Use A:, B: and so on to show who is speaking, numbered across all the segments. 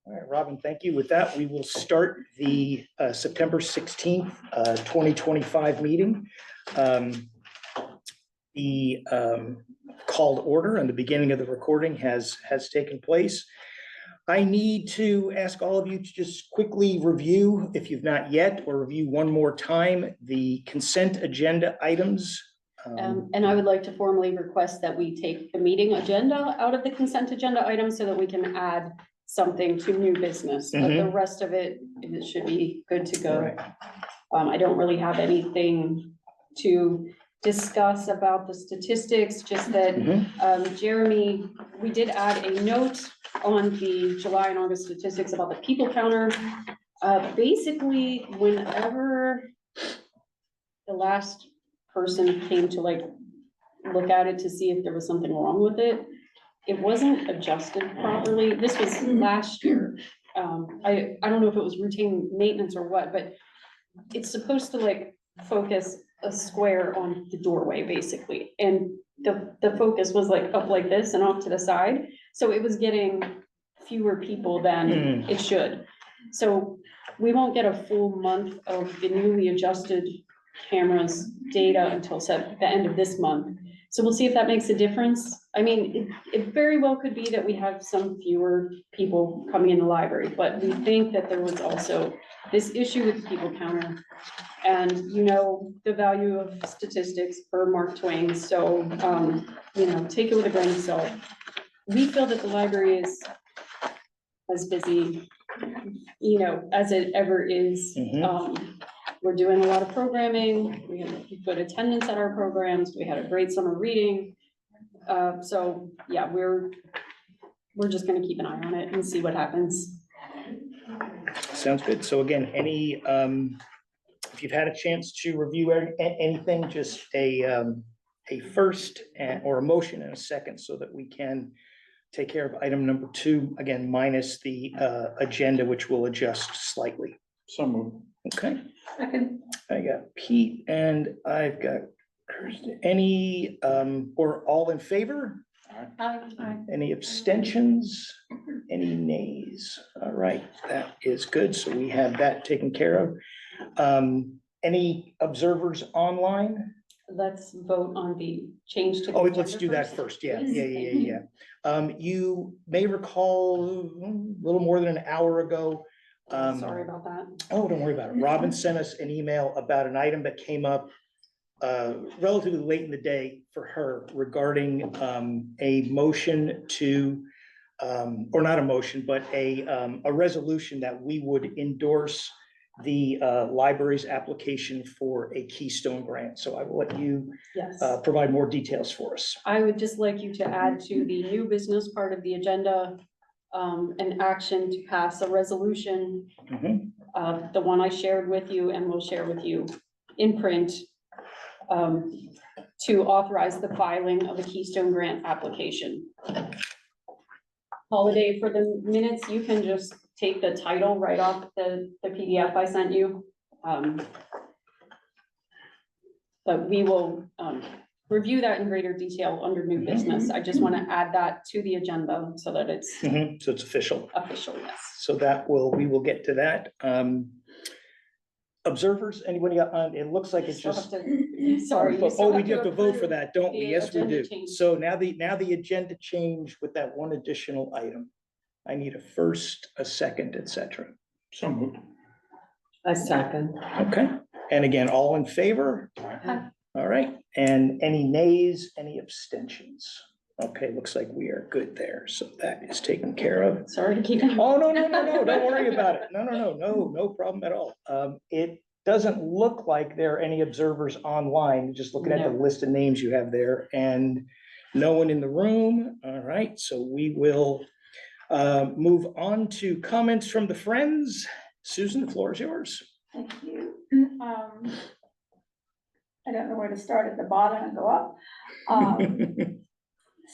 A: All right, Robin, thank you. With that, we will start the September 16th, 2025 meeting. The called order and the beginning of the recording has taken place. I need to ask all of you to just quickly review, if you've not yet, or review one more time, the consent agenda items.
B: And I would like to formally request that we take the meeting agenda out of the consent agenda items so that we can add something to new business, but the rest of it should be good to go.
A: Right.
B: I don't really have anything to discuss about the statistics, just that Jeremy, we did add a note on the July and August statistics about the people counter. Basically, whenever the last person came to look at it to see if there was something wrong with it, it wasn't adjusted properly. This was last year. I don't know if it was routine maintenance or what, but it's supposed to focus a square on the doorway basically. And the focus was up like this and off to the side. So it was getting fewer people than it should. So we won't get a full month of the newly adjusted cameras data until the end of this month. So we'll see if that makes a difference. I mean, it very well could be that we have some fewer people coming in the library, but we think that there was also this issue with the people counter. And the value of statistics per Mark Twain. So, take it with a grain of salt. We feel that the library is as busy, as it ever is. We're doing a lot of programming. We have good attendance at our programs. We had a great summer reading. So yeah, we're just gonna keep an eye on it and see what happens.
A: Sounds good. So again, any, if you've had a chance to review anything, just a first or a motion and a second so that we can take care of item number 2, again, minus the agenda, which will adjust slightly.
C: So moved.
A: Okay.
B: Second.
A: I got Pete and I've got Kirsten. Any or all in favor? Any abstentions? Any nays? All right, that is good. So we have that taken care of. Any observers online?
B: Let's vote on the change to the
A: Oh,
B: agenda
A: let's do that first. Yeah. You may recall a little more than an hour ago.
B: Sorry about that.
A: Oh, don't worry about it. Robin sent us an email about an item that came up relatively late in the day for her regarding a motion to, or not a motion, but a resolution that we would endorse the library's application for a Keystone grant. So I will let you provide more details for us.
B: I would just like you to add to the new business part of the agenda an action to pass a resolution, the one I shared with you and will share with you in print, to authorize the filing of a Keystone grant application. Holiday, for the minutes, you can just take the title right off the PDF I sent you. But we will review that in greater detail under new business. I just want to add that to the agenda so that it's
A: so it's official.
B: Official, yes.
A: So we will get to that. Observers, anybody on? It looks like it's just.
B: Sorry.
A: Oh, we do have to vote for that, don't we? Yes, we do.
B: Change.
A: So now the agenda change with that one additional item. I need a first, a second, etc.
C: So moved.
D: A second.
A: Okay, and again, all in favor? All right, and any nays, any abstentions? Okay, looks like we are good there. So that is taken care of.
B: Sorry to keep.
A: Oh, no, don't worry about it. No problem at all. It doesn't look like there are any observers online, just looking at the list of names you have there, and no one in the room. All right, so we will move on to comments from the friends. Susan, the floor is yours.
E: Thank you. I don't know where to start, at the bottom and go up.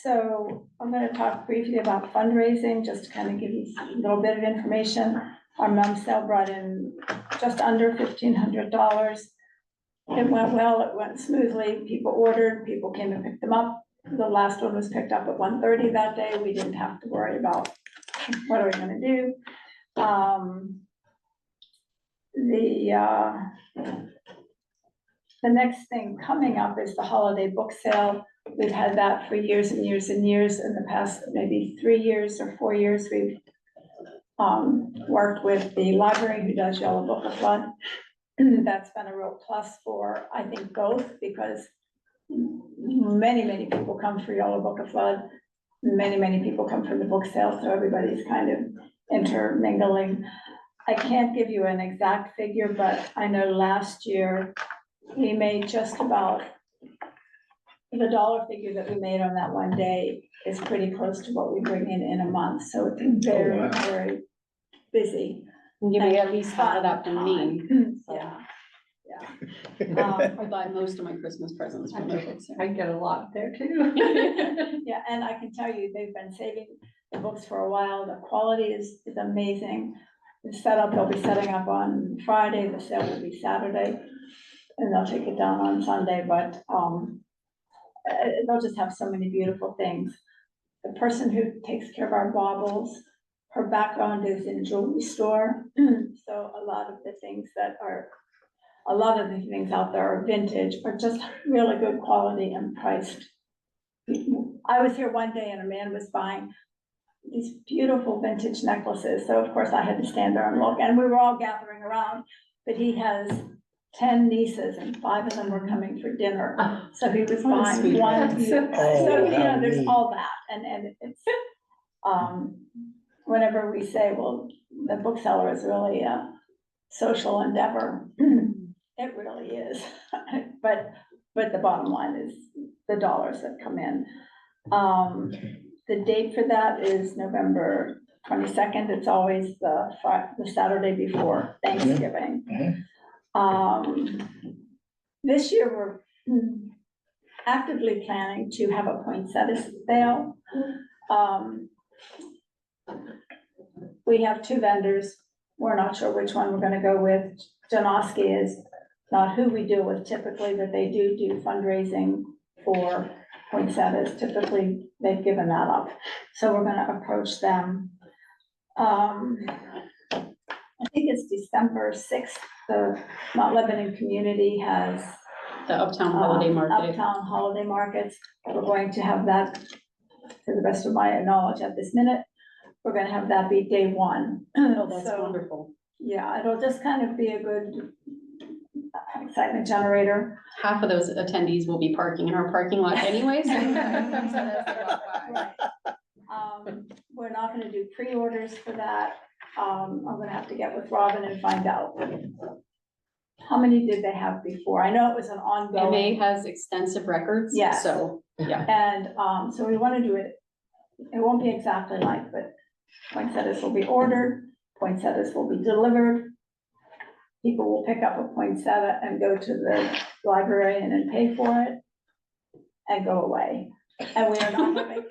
E: So I'm going to talk briefly about fundraising, just to kind of give you a little bit of information. Our mum sale brought in just under $1,500. It went well, it went smoothly. People ordered, people came and picked them up. The last one was picked up at 1:30 that day. We didn't have to worry about what are we going to do. The next thing coming up is the holiday book sale. We've had that for years and years and years. In the past, maybe 3 years or 4 years, we've worked with the library who does Yellow Book of Flood. That's been a real plus for, I think, both, because many people come for Yellow Book of Flood. Many people come for the book sale, so everybody's kind of intermingling. I can't give you an exact figure, but I know last year we made just about, the dollar figure that we made on that one day is pretty close to what we bring in a month, so it's very,
A: wow.
E: very busy.
B: You may at least have it up and mean.
E: Yeah,
B: I buy most of my Christmas presents from their books.
D: I get a lot there too.
E: yeah, and I can tell you, they've been saving the books for a while, the quality is amazing. The setup, they'll be setting up on Friday, the sale will be Saturday, and they'll take it down on Sunday, but, they'll just have so many beautiful things. The person who takes care of our baubles, her background is in jewelry store, so a lot of the things out there are vintage, are just really good quality and priced. I was here one day and a man was buying these beautiful vintage necklaces, so of course I had to stand there and look, and we were all gathering around, but he has 10 nieces and 5 of them were coming for dinner, so he was
D: What a
E: buying
D: sweet
E: one.
D: man.
E: So,
A: Oh,
E: you
A: how
E: know, there's
A: neat.
E: all that, and it's, whenever we say, well, the bookseller is really a social endeavor, it really is, but the bottom line is the dollars that come in. The date for that is November 22nd, it's always the Saturday before Thanksgiving. This year, we're actively planning to have a poinsettia sale. We have 2 vendors. We're not sure which one we're gonna go with. Janoski is not who we deal with typically, but they do fundraising for poinsettias. Typically, they've given that up. So we're gonna approach them. I think it's December 6th, the Mount Lebanon community has
B: The Uptown Holiday Market.
E: Uptown Holiday Markets. We're going to have that, to the best of my knowledge at this minute, we're gonna have that be day 1.
B: Oh, that's
E: So,
B: wonderful.
E: yeah, it'll just kind of be a good excitement generator.
B: Half of those attendees will be parking in our parking lot anyways.
E: Right. We're not gonna do pre-orders for that. I'm gonna have to get with Robin and find out. How many did they have before? I know it was an ongoing.
B: MA has extensive records.
E: Yes.
B: So, yeah.
E: And, so we wanna do it, it won't be exactly like, but poinsettias will be ordered, poinsettias will be delivered. People will pick up a poinsettia and go to the librarian and pay for it and go away. And we are not having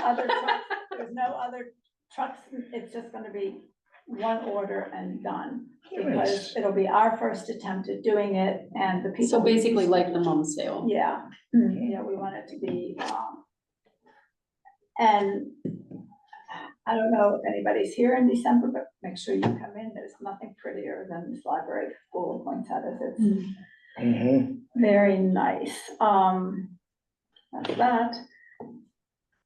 E: other trucks, there's no other trucks, it's just gonna be one order and done. Because
A: Nice.
E: it'll be our first attempt at doing it, and the people.
B: So basically like the mom sale.
E: Yeah, yeah, we want it to be, and I don't know if anybody's here in December, but make sure you come in. There's nothing prettier than this library full of poinsettias. It's very nice. That's that.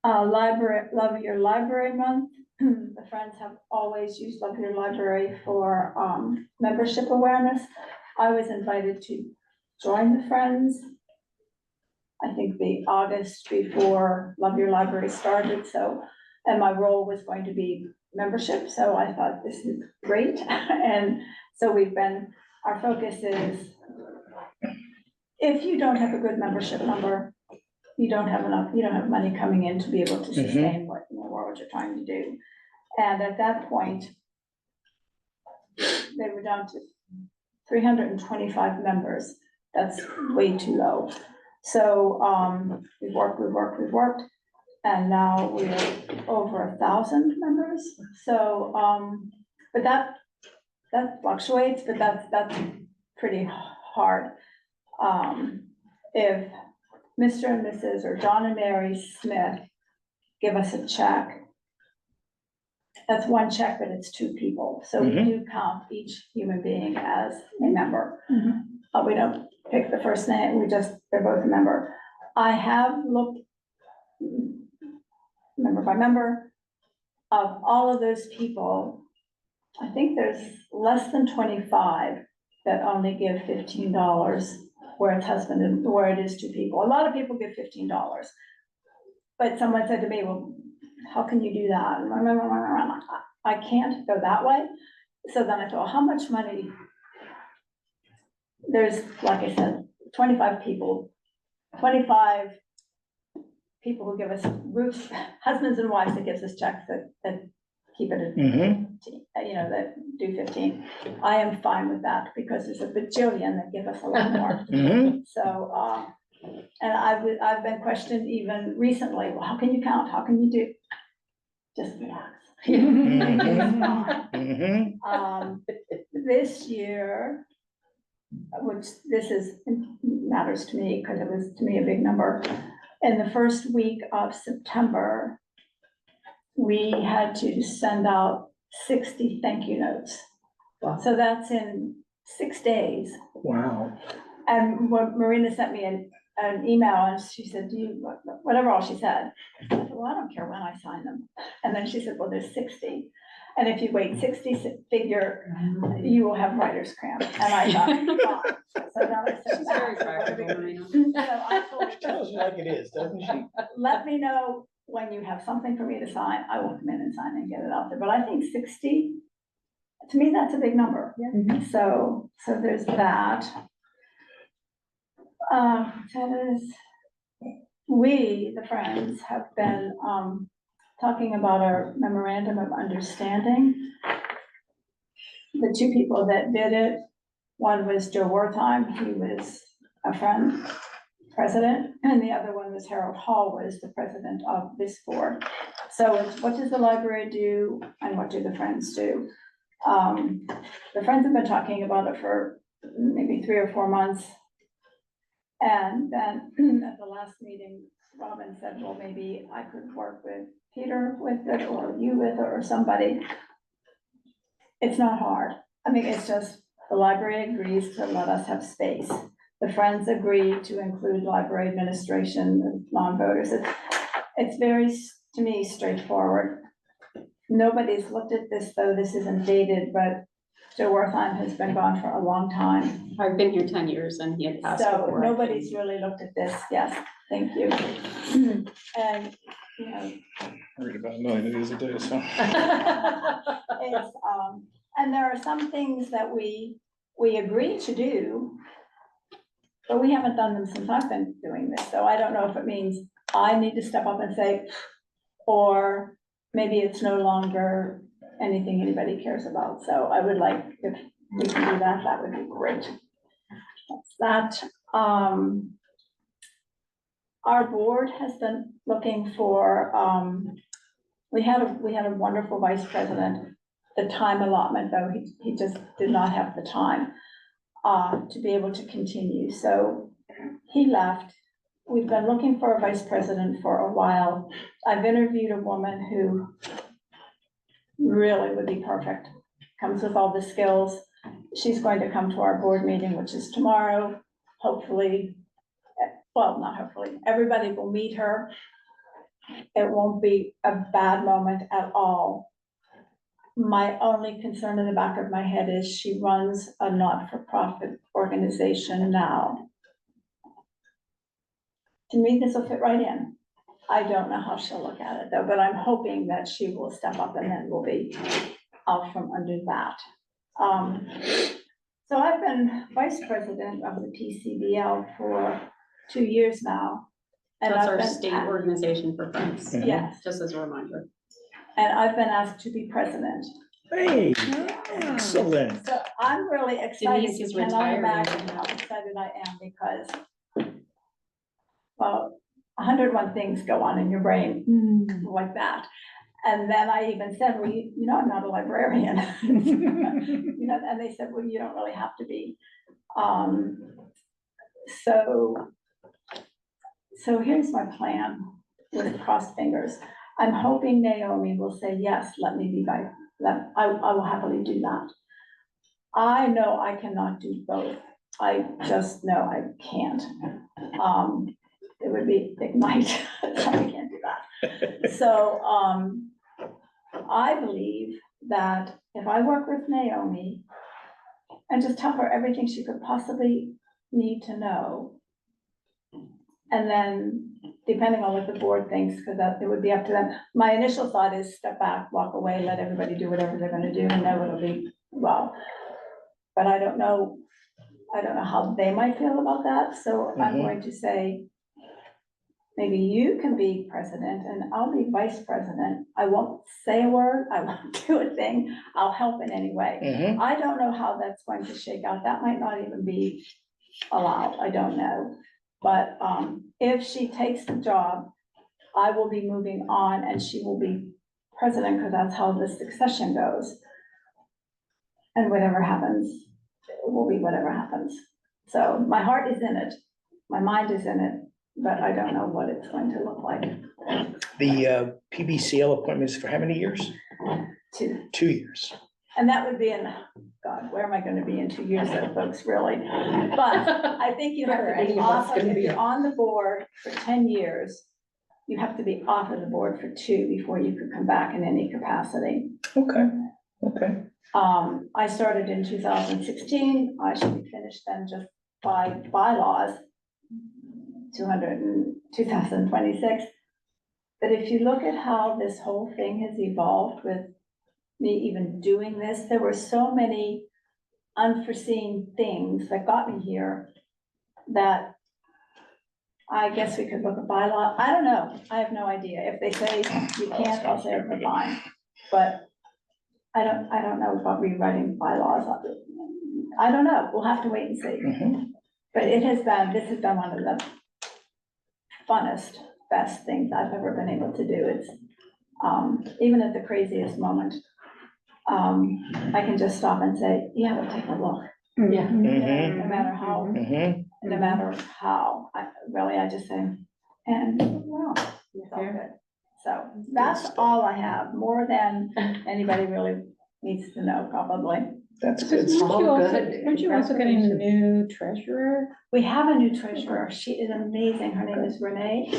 E: Library, Love Your Library Month. The Friends have always used Love Your Library for membership awareness. I was invited to join the Friends, I think the August before Love Your Library started, so, and my role was going to be membership, so I thought this is great. And so our focus is, if you don't have a good membership number, you don't have money coming in to be able to sustain what in the world you're trying to do. And at that point, they were down to 325 members. That's way too low. So, we've worked, and now we're over 1,000 members. So, but that fluctuates, but that's pretty hard. If Mr. and Mrs. or John and Mary Smith give us a check, That's one check, but it's two people, so we
A: Mhm.
E: do count each human being as a member.
B: Mhm.
E: We don't pick the first name, they're both a member. I have looked member by member of all of those people. I think there's less than 25 that only give $15, where it's husband and where it is two people. A lot of people give $15. But someone said to me, well, how can you do that? And I can't go that way. So then I thought, how much money? There's, like I said, 25 people who give us roofs, husbands and wives that gives us checks that keep it at,
A: Mhm.
E: that do 15. I am fine with that because there's a bajillion that give us a lot more.
A: Mhm.
E: So, and I've been questioned even recently, well, how can you count? How can you do? Just relax.
A: Mhm. Mhm.
E: This year, which matters to me because it was to me a big number. In the first week of September, we had to send out 60 thank you notes.
D: Wow.
E: So that's in 6 days.
A: Wow.
E: And when Marina sent me an email and she said, whatever all she said. I said, well, I don't care when I sign them. And then she said, well, there's 60. And if you wait 60 figure, you will have writer's cramp. And I thought, fine. So then I said,
B: She's very practical, Marina.
E: So I told her,
A: Tells you like it is, doesn't she?
E: let me know when you have something for me to sign. I will come in and sign and get it out there. But I think 60, to me, that's a big number. So there's that. We, the Friends, have been talking about our memorandum of understanding. The two people that did it, one was Joe Wertheim, he was a Friend president, and the other one was Harold Hall, was the president of this board. So it's what does the library do and what do the Friends do? The Friends have been talking about it for maybe 3 or 4 months. And then at the last meeting, Robin said, well, maybe I could work with Peter with it, or you with it, or somebody. It's not hard. I mean, it's just the library agrees to let us have space. The Friends agree to include library administration and non-voters. It's very, to me, straightforward. Nobody's looked at this, though this isn't dated, but Joe Wertheim has been gone for a long time.
B: I've been here 10 years and he had passed
E: So
B: before.
E: nobody's really looked at this. Yes, thank you. And,
A: I read about a million of these a day, so.
E: it's, and there are some things that we agree to do, but we haven't done them since I've been doing this. So I don't know if it means I need to step up and say, or maybe it's no longer anything anybody cares about. So I would like, if we can do that, that would be great. That's that. Our board has been looking for, we had a wonderful vice president. The time allotment, though, he just did not have the time to be able to continue. So he left. We've been looking for a vice president for a while. I've interviewed a woman who really would be perfect, comes with all the skills. She's going to come to our board meeting, which is tomorrow, hopefully. Well, not hopefully, everybody will meet her. It won't be a bad moment at all. My only concern in the back of my head is she runs a not-for-profit organization now. To me, this will fit right in. I don't know how she'll look at it though, but I'm hoping that she will step up and then we'll be out from under that. So I've been vice president of the PCBL for 2 years now. And
B: That's
E: I've
B: our
E: been
B: state
E: asked-
B: organization for Friends,
E: Yes,
B: just as a reminder.
E: and I've been asked to be president.
A: Hey, excellent.
E: So I'm really excited.
B: Denise is
E: You cannot
B: retiring.
E: imagine how excited I am because, well, 101 things go on in your brain like that. And then I even said, well, you know, I'm not a librarian. You know, and they said, well, you don't really have to be. So here's my plan with crossed fingers. I'm hoping Naomi will say, yes, let me be I will happily do that. I know I cannot do both. I just know I can't. It would be ignite, so I can't do that. So, I believe that if I work with Naomi and just tell her everything she could possibly need to know, and then depending on what the board thinks, because it would be up to them. My initial thought is step back, walk away, let everybody do whatever they're gonna do, and know it'll be well. But I don't know how they might feel about that, so I'm
A: Mhm.
E: going to say, maybe you can be president and I'll be vice president. I won't say a word, I won't do a thing, I'll help in any way.
A: Mhm.
E: I don't know how that's going to shake out, that might not even be allowed, I don't know. But, if she takes the job, I will be moving on and she will be president, because that's how the succession goes. And whatever happens, it will be whatever happens. So my heart is in it, my mind is in it, but I don't know what it's going to look like.
A: The PBCL appointments for how many years?
E: Too.
A: 2 years.
E: And that would be in, God, where am I gonna be in 2 years though, folks, really? But I think you have
D: Where
E: to
D: any
E: be
D: of us
E: off,
D: can
E: if
D: be.
E: you're on the board for 10 years, you have to be off of the board for 2 before you could come back in any capacity.
A: Okay, okay.
E: I started in 2016, I should be finished then just by bylaws, 2026. But if you look at how this whole thing has evolved with me even doing this, there were so many unforeseen things that got me here that I guess we could look at bylaw. I don't know. I have no idea. If they say you can't, I'll say it's fine. But I don't know about rewriting bylaws. I don't know. We'll have to wait and see.
A: Mhm.
E: But this has been one of the funnest, best things I've ever been able to do. It's, even at the craziest moment, I can just stop and say, yeah, we'll take a look.
D: Yeah.
A: Mhm.
E: No matter how,
A: Mhm.
E: no matter how, I just say, and, well, it's all good. So that's all I have, more than anybody really needs to know, probably.
A: That's good.
D: Oh, good.
B: Aren't you also getting a new treasurer?
E: We have a new treasurer. She is amazing. Her name is Renee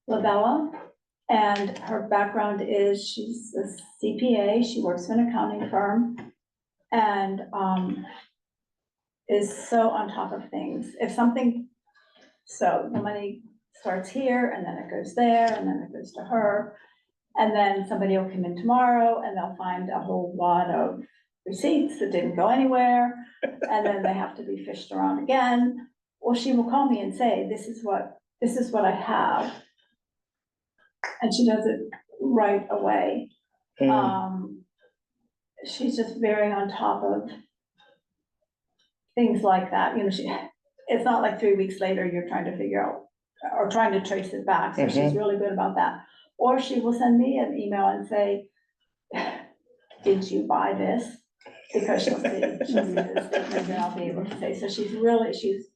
E: Labella. And her background is she's a CPA. She works for an accounting firm. And, is so on top of things. If something, so the money starts here and then it goes there and then it goes to her. And then somebody will come in tomorrow and they'll find a whole lot of receipts that didn't go anywhere. And then they have to be fished around again. Or she will call me and say, this is what I have. And she does it right away.
A: Mhm.
E: She's just very on top of things like that, you know, it's not like 3 weeks later, you're trying to figure out, or trying to trace it back, so she's really good about that. Or she will send me an email and say, did you buy this? Because she'll see the statement, and I'll be able to say, so she's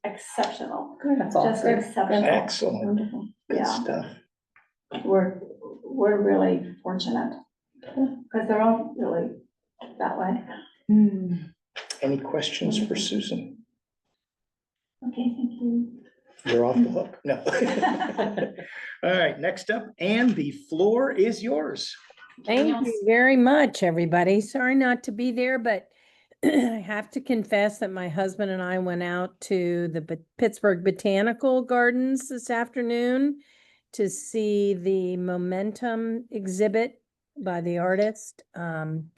E: exceptional,
D: That's all.
E: just exceptional.
A: Excellent.
D: Wonderful.
A: Good
E: Yeah.
A: stuff.
E: We're really fortunate, because they're all really that way.
A: Any questions for Susan?
E: Okay, thank you.
A: You're off the hook. No. All right, next up, Anne, the floor is yours.
C: Thank you very much, everybody. Sorry not to be there, but I have to confess that my husband and I went out to the Pittsburgh Botanical Gardens this afternoon to see the Momentum exhibit by the artist. And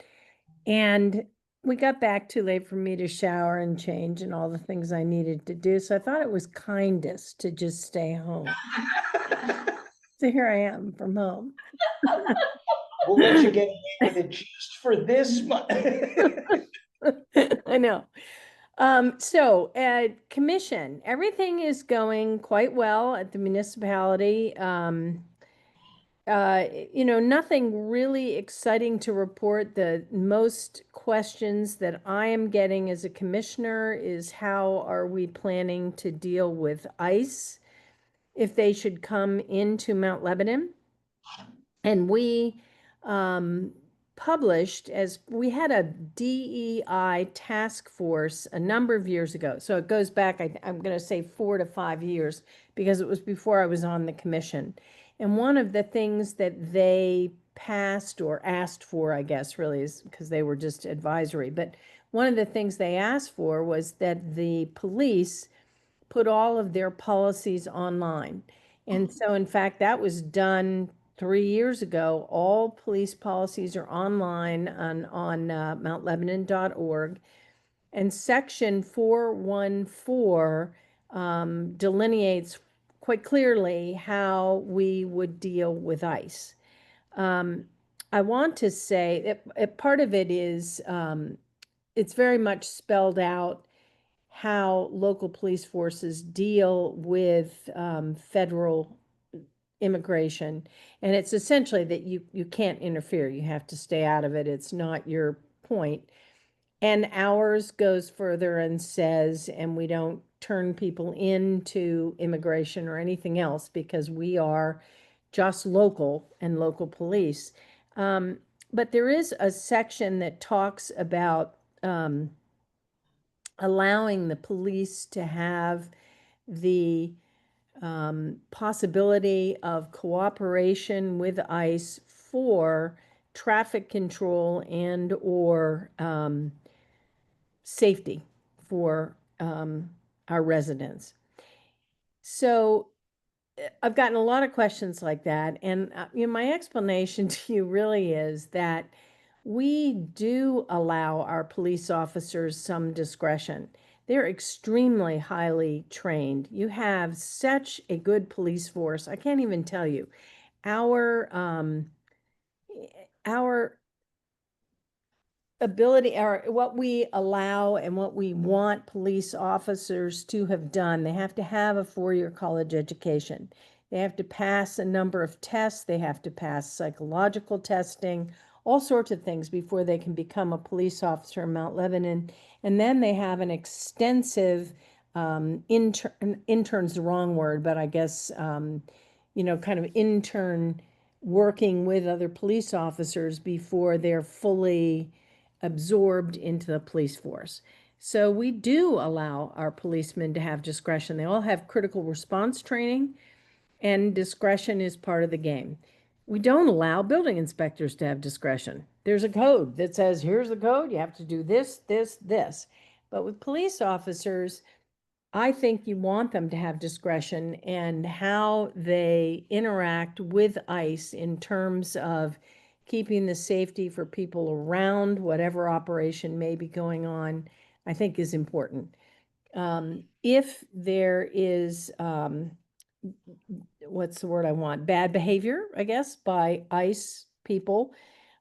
C: we got back too late for me to shower and change and all the things I needed to do. So I thought it was kindest to just stay home. So here I am from home.
A: We'll let you get away with it just for this month.
C: I know. So commission, everything is going quite well at the municipality. Nothing really exciting to report. The most questions that I am getting as a commissioner is how are we planning to deal with ICE if they should come into Mount Lebanon? And we published, as we had a DEI task force a number of years ago. So it goes back, I'm going to say 4 to 5 years, because it was before I was on the commission. And one of the things that they passed or asked for, I guess, really, is because they were just advisory. But one of the things they asked for was that the police put all of their policies online. And so, in fact, that was done 3 years ago. All police policies are online on mountlebanon.org. And section 414 delineates quite clearly how we would deal with ICE. I want to say that part of it is it's very much spelled out how local police forces deal with federal immigration. And it's essentially that you can't interfere. You have to stay out of it. It's not your point. And ours goes further and says, and we don't turn people into immigration or anything else because we are just local and local police. But there is a section that talks about allowing the police to have the possibility of cooperation with ICE for traffic control and or safety for our residents. So I've gotten a lot of questions like that. And my explanation to you really is that we do allow our police officers some discretion. They're extremely highly trained. You have such a good police force. I can't even tell you. Our ability, or what we allow and what we want police officers to have done, they have to have a 4-year college education. They have to pass a number of tests. They have to pass psychological testing, all sorts of things before they can become a police officer in Mount Lebanon. And then they have an extensive intern's the wrong word, but I guess, kind of intern working with other police officers before they're fully absorbed into the police force. So we do allow our policemen to have discretion. They all have critical response training, and discretion is part of the game. We don't allow building inspectors to have discretion. There's a code that says, here's the code, you have to do this, this, this. But with police officers, I think you want them to have discretion and how they interact with ICE in terms of keeping the safety for people around whatever operation may be going on, I think is important. If there is, what's the word I want? Bad behavior, I guess, by ICE people,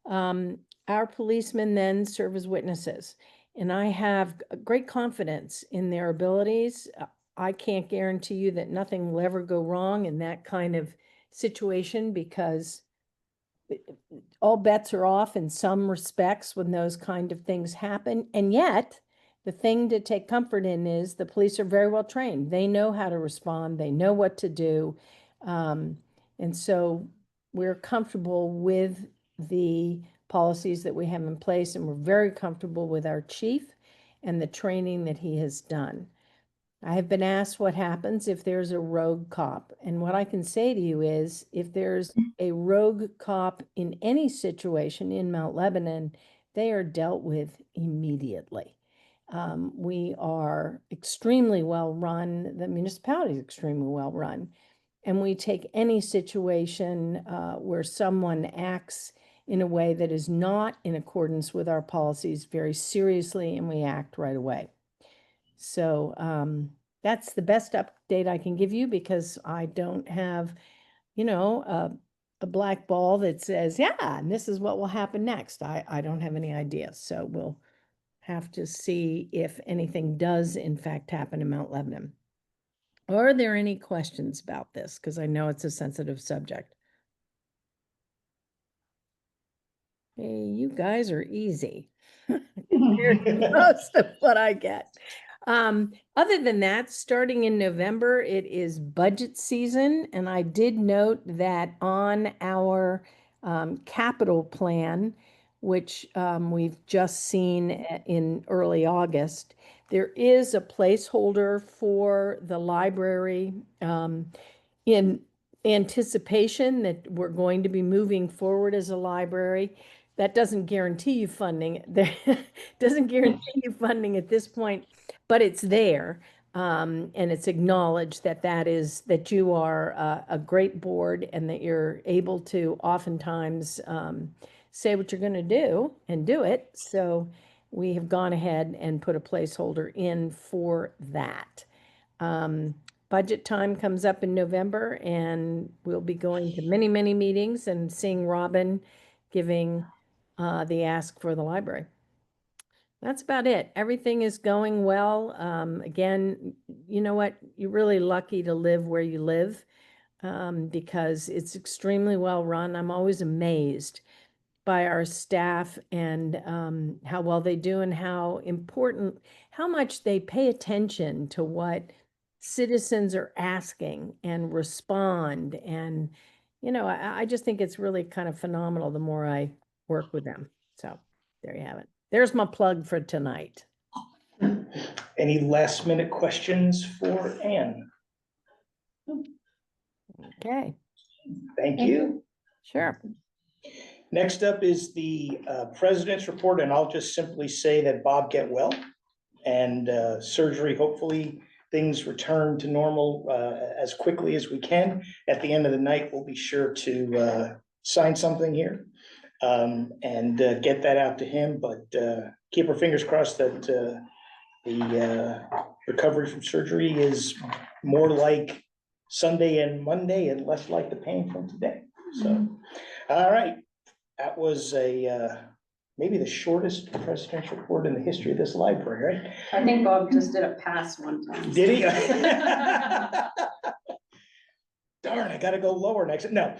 C: our policemen then serve as witnesses. And I have great confidence in their abilities. I can't guarantee you that nothing will ever go wrong in that kind of situation, because all bets are off in some respects when those kind of things happen. And yet, the thing to take comfort in is the police are very well trained. They know how to respond. They know what to do. And so we're comfortable with the policies that we have in place, and we're very comfortable with our chief and the training that he has done. I have been asked what happens if there's a rogue cop. And what I can say to you is, if there's a rogue cop in any situation in Mount Lebanon, they are dealt with immediately. We are extremely well run. The municipality is extremely well run. And we take any situation where someone acts in a way that is not in accordance with our policies very seriously, and we act right away. So that's the best update I can give you, because I don't have, a black ball that says, yeah, and this is what will happen next. I don't have any ideas. So we'll have to see if anything does in fact happen in Mount Lebanon. Are there any questions about this? Because I know it's a sensitive subject. Hey, you guys are easy compared to most of what I get. Other than that, starting in November, it is budget season. And I did note that on our capital plan, which we've just seen in early August. There is a placeholder for the library in anticipation that we're going to be moving forward as a library. That doesn't guarantee you funding. There doesn't guarantee you funding at this point, but it's there. And it's acknowledged that that you are a great board and that you're able to oftentimes say what you're going to do and do it. So we have gone ahead and put a placeholder in for that. Budget time comes up in November, and we'll be going to many, many meetings and seeing Robin giving the ask for the library. That's about it. Everything is going well. Again, you know what? You're really lucky to live where you live because it's extremely well run. I'm always amazed by our staff and how well they do and how much they pay attention to what citizens are asking and respond. And, you know, I just think it's really kind of phenomenal the more I work with them. So there you have it. There's my plug for tonight.
A: Any last minute questions for Ann?
C: Okay,
A: Thank you.
C: sure.
A: Next up is the president's report, and I'll just simply say that Bob get well and surgery, hopefully things return to normal as quickly as we can. At the end of the night, we'll be sure to sign something here and get that out to him, but keep our fingers crossed that the recovery from surgery is more like Sunday and Monday and less like the pain from today. So, all right. That was maybe the shortest presidential report in the history of this library, right?
B: I think Bob just did a pass one time.
A: Did he? Darn, I gotta go lower next. No,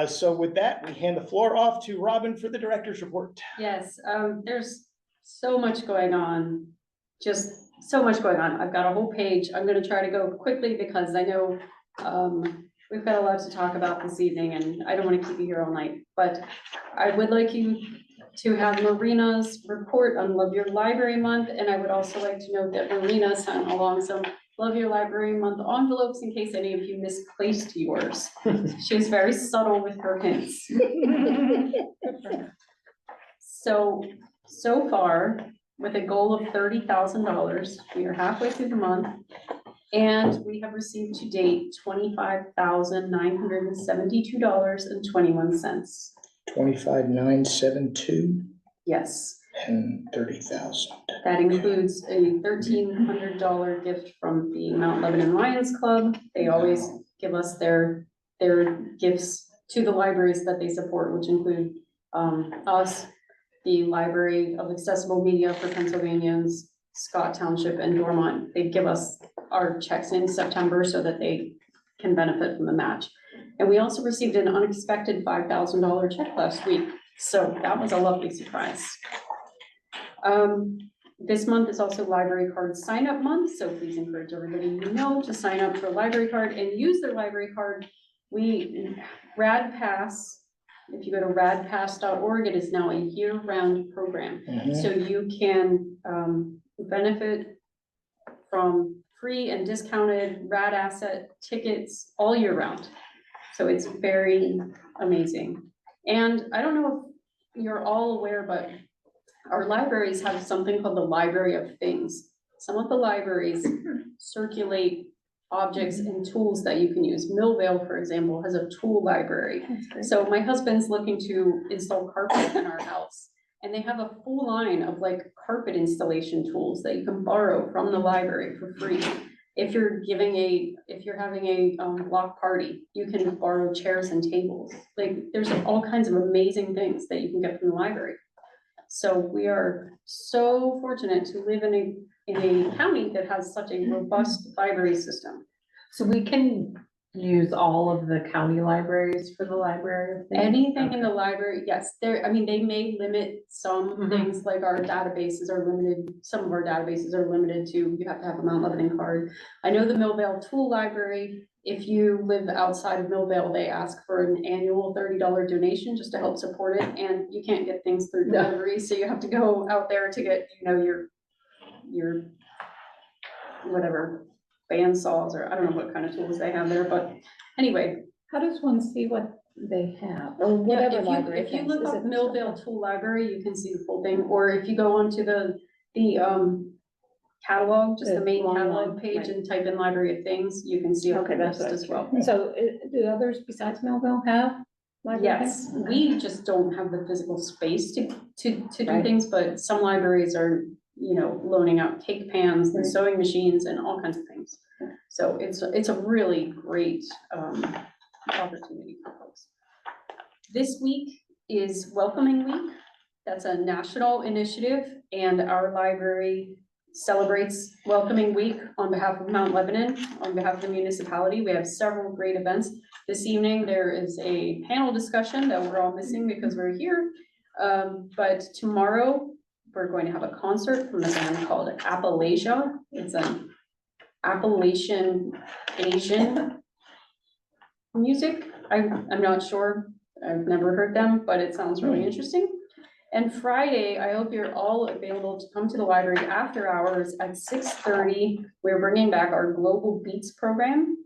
A: so with that, we hand the floor off to Robin for the director's report.
B: Yes, there's so much going on, just so much going on. I've got a whole page. I'm gonna try to go quickly because I know we've got a lot to talk about this evening and I don't want to keep you here all night, but I would like you to have Marina's report on Love Your Library Month. And I would also like to note that Marina sent along some Love Your Library Month envelopes in case any of you misplaced yours. She was very subtle with her hints. So far, with a goal of $30,000, we are halfway through the month. And we have received to date $25,972.21.
A: 25,972
B: Yes,
A: and 30,000.
B: that includes a $1,300 gift from the Mount Lebanon Lions Club. They always give us their gifts to the libraries that they support, which include us, the Library of Accessible Media for Pennsylvanians, Scott Township, and Dormont. They give us our checks in September so that they can benefit from the match. And we also received an unexpected $5,000 check last week. So that was a lovely surprise. This month is also library card sign up month. So please encourage everybody you know to sign up for a library card and use their library card. RadPass, if you go to radpass.org, it is now a year-round program. So you can benefit from free and discounted Rad Asset tickets all year round. So it's very amazing. And I don't know if you're all aware, but our libraries have something called the Library of Things. Some of the libraries circulate objects and tools that you can use. Millvale, for example, has a tool library. So my husband's looking to install carpet in our house. And they have a full line of like carpet installation tools that you can borrow from the library for free. If you're having a block party, you can borrow chairs and tables. Like there's all kinds of amazing things that you can get from the library. So we are so fortunate to live in a county that has such a robust library system.
D: So we can use all of the county libraries for the library of things?
B: Anything in the library, yes, I mean, they may limit some things, like our databases are limited, some of our databases are limited to, you have to have a Mount Lebanon card. I know the Millvale Tool Library If you live outside of Millvale, they ask for an annual $30 donation just to help support it, and you can't get things through delivery, so you have to go out there to get, you know, your whatever band saws, or I don't know what kind of tools they have there, but anyway.
D: How does one see what they have, or
B: Yeah,
D: whatever
B: if you,
D: library
B: if you
D: things?
B: look
D: Is
B: up
D: it-
B: Millvale Tool Library, you can see the full thing, or if you go onto the catalog, just the
D: The
B: main
D: long
B: catalog
D: one,
B: page
D: right.
B: and type in library of things, you can see a
D: Okay,
B: full
D: that's
B: list
D: what I
B: as well.
D: So, do others besides Millville have? library
B: Yes,
D: things?
B: we just don't have the physical space to do
D: Right.
B: things, but some libraries are, you know, loaning out cake pans and
D: Right.
B: sewing machines and all kinds of things. So it's a really great, opportunity for folks. This week is Welcoming Week. That's a national initiative, and our library celebrates Welcoming Week on behalf of Mount Lebanon, on behalf of the municipality. We have several great events. This evening, there is a panel discussion that we're all missing because we're here. But tomorrow, we're going to have a concert from a band called Appalachia. It's an Appalachian Asian music. I'm not sure. I've never heard them, but it sounds really interesting. And Friday, I hope you're all available to come to the library after hours at 6:30. We're bringing back our Global Beats program.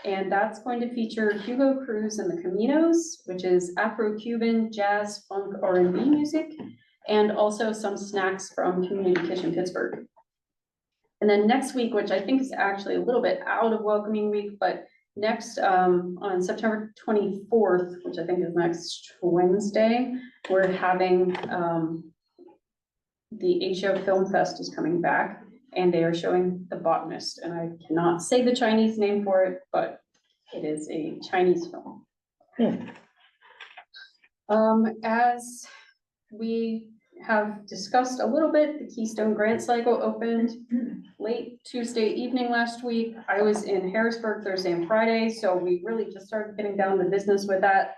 B: And that's going to feature Hugo Cruz and the Caminos, which is Afro-Cuban, jazz, funk, R&B music, and also some snacks from Community Kitchen Pittsburgh. And then next week, which I think is actually a little bit out of Welcoming Week, but next, on September 24th, which I think is next Wednesday, we're having, the Asia Film Fest is coming back, and they are showing The Botanist, and I cannot say the Chinese name for it, but it is a Chinese film. As we have discussed a little bit, the Keystone Grant Cycle opened late Tuesday evening last week. I was in Harrisburg Thursday and Friday, so we really just started getting down to business with that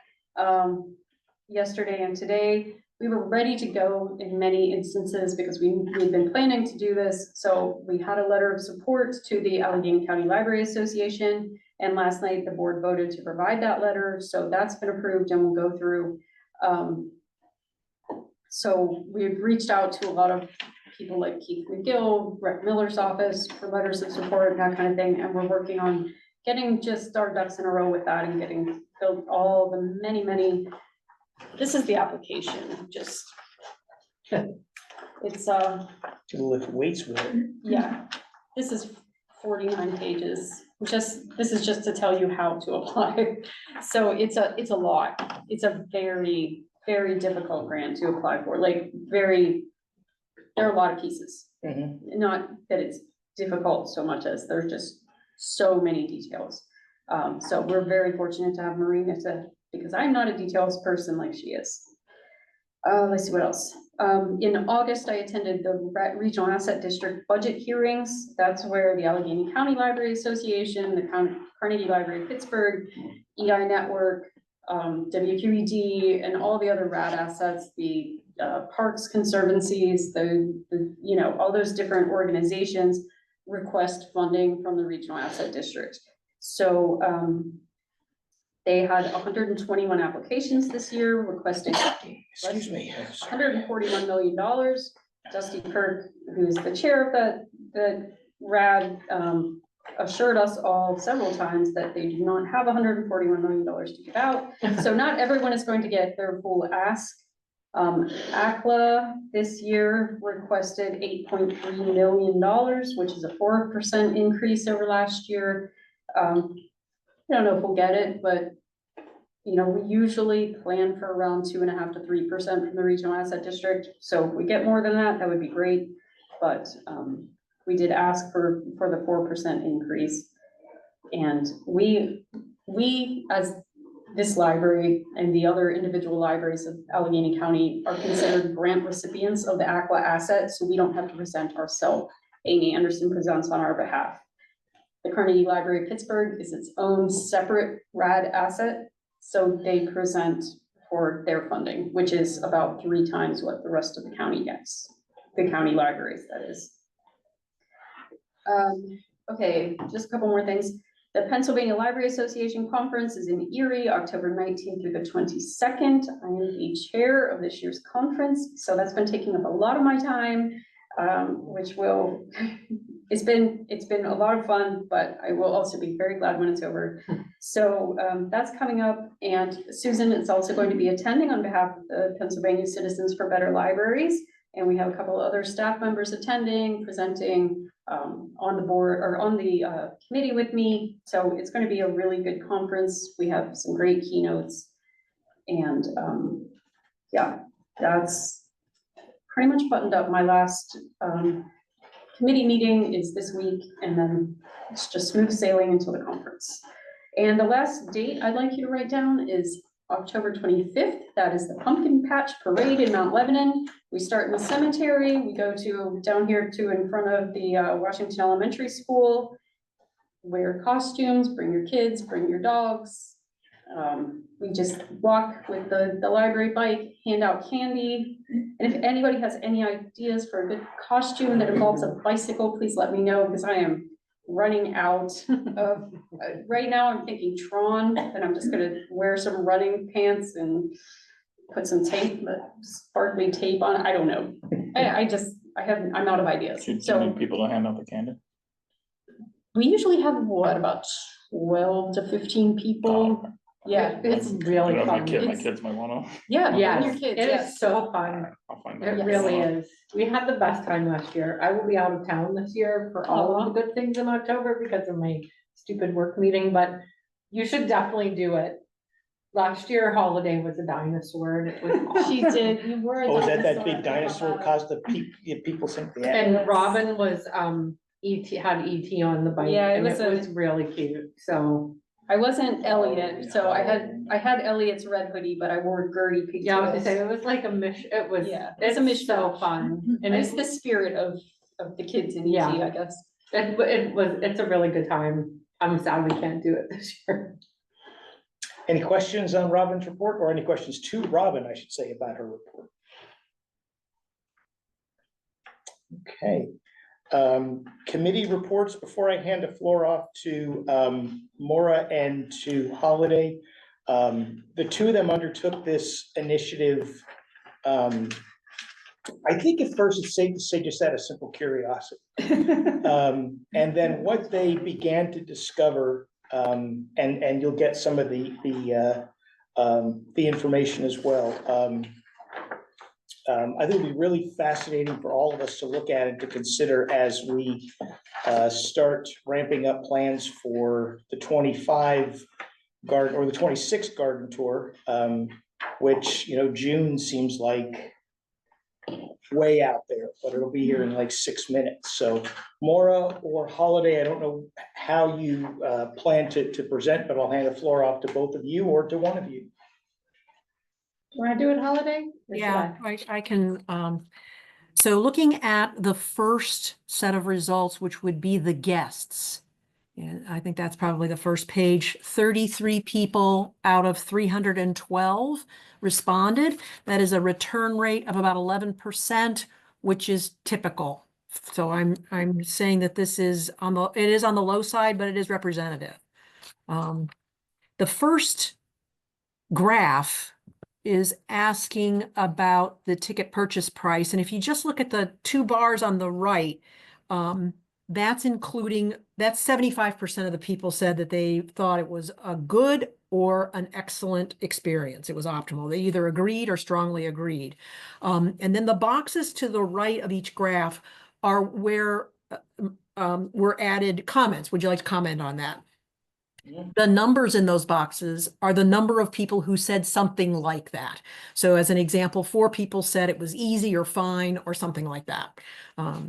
B: yesterday and today. We were ready to go in many instances because we've been planning to do this. So we had a letter of support to the Allegheny County Library Association. And last night, the board voted to provide that letter. So that's been approved and we'll go through. So we've reached out to a lot of people like Keith McGill, Rec Miller's office for letters of support and that kind of thing. And we're working on getting just our ducks in a row with that and getting filled all the many, this is the application, just. It's,
A: To lift weights with it.
B: yeah, this is 49 pages. This is just to tell you how to apply. So it's a lot. It's a very, very difficult grant to apply for, like there are a lot of pieces.
A: Mhm.
B: Not that it's difficult so much as there's just so many details. So we're very fortunate to have Marina because I'm not a details person like she is. Let's see what else. In August, I attended the Regional Asset District budget hearings. That's where the Allegheny County Library Association, the Carnegie Library of Pittsburgh, EI Network, WQED, and all the other RAD assets, the parks conservancies, the all those different organizations request funding from the Regional Asset District. So they had 121 applications this year requesting
A: Excuse me.
B: $141 million. Dusty Kirk, who's the chair of the RAD, assured us all several times that they do not have $141 million to give out. So not everyone is going to get their full ask. ACLA this year requested $8.3 million, which is a 4% increase over last year. I don't know if we'll get it, but we usually plan for around 2.5% to 3% from the Regional Asset District. So if we get more than that, that would be great. But we did ask for the 4% increase. And we as this library and the other individual libraries of Allegheny County are considered grant recipients of the ACLA asset, so we don't have to present ourselves. Amy Anderson presents on our behalf. The Carnegie Library of Pittsburgh is its own separate RAD asset, so they present for their funding, which is about 3 times what the rest of the county gets. The county libraries, that is. Okay, just a couple more things. The Pennsylvania Library Association Conference is in Erie, October 19th through the 22nd. I am the chair of this year's conference, so that's been taking up a lot of my time, which will, it's been a lot of fun, but I will also be very glad when it's over. So that's coming up, and Susan is also going to be attending on behalf of the Pennsylvania Citizens for Better Libraries. And we have a couple of other staff members attending, presenting on the board or on the committee with me. So it's going to be a really good conference. We have some great keynotes. And yeah, that's pretty much buttoned up. My last committee meeting is this week, and then it's just smooth sailing until the conference. And the last date I'd like you to write down is October 25th. That is the Pumpkin Patch Parade in Mount Lebanon. We start in the cemetery. We go to down here to in front of the Washington Elementary School. Wear costumes, bring your kids, bring your dogs. We just walk with the library bike, hand out candy. And if anybody has any ideas for a good costume that involves a bicycle, please let me know, because I am running out of, right now I'm thinking Tron, and I'm just gonna wear some running pants and put some tape, sparkly tape on, I don't know. I'm out of ideas.
F: Do you
B: So
F: need people to hand out the candy?
B: we usually have what, about 12 to 15 people? Yeah,
D: It's really
F: My
D: fun.
F: kids might wanna,
B: yeah, bring
D: Yes,
B: your kids,
D: it
B: yes.
D: is so fun.
F: I'll find
D: It
F: out.
D: really is. We had the best time last year. I will be out of town this year for all of the good things in October because of my stupid work meeting, but you should definitely do it. Last year holiday was a dinosaur and it was
B: She
D: awesome.
B: did, you were a
A: Oh, was that that big
B: dinosaur.
A: dinosaur caused the people think, yeah.
D: And Robin was, had ET on the bike.
B: Yeah, it
D: and
B: was
D: it was really cute, so.
B: I wasn't Elliot, so I had Elliot's red hoodie, but I wore Gertie pigtails.
D: Yeah, I was gonna say, it was like a mission, it was,
B: Yeah, it's
D: it's
B: a
D: so
B: mishmash.
D: fun.
B: And
D: And
B: it's the spirit of the kids in ET,
D: Yeah.
B: I guess.
D: it's a really good time. I'm sad we can't do it this year.
A: Any questions on Robin's report, or any questions to Robin, I should say, about her report? Okay, committee reports, before I hand the floor off to Maura and to Holiday. The two of them undertook this initiative. I think at first it's safe to say just out of simple curiosity. And then what they began to discover, and you'll get some of the information as well. I think it'll be really fascinating for all of us to look at and to consider as we start ramping up plans for the 25 garden or the 26 garden tour, which, you know, June seems like way out there, but it'll be here in like 6 minutes. So Maura or Holiday, I don't know how you plan to present, but I'll hand the floor off to both of you or to one of you.
D: Wanna do it Holiday? Or should
G: Yeah,
D: I?
G: I can, so looking at the first set of results, which would be the guests. And I think that's probably the first page. 33 people out of 312 responded. That is a return rate of about 11%, which is typical. So I'm saying that this is it is on the low side, but it is representative. The first graph is asking about the ticket purchase price. And if you just look at the two bars on the right, that's 75% of the people said that they thought it was a good or an excellent experience. It was optimal. They either agreed or strongly agreed. And then the boxes to the right of each graph are where were added comments. Would you like to comment on that? The numbers in those boxes are the number of people who said something like that. So as an example, 4 people said it was easy or fine or something like that.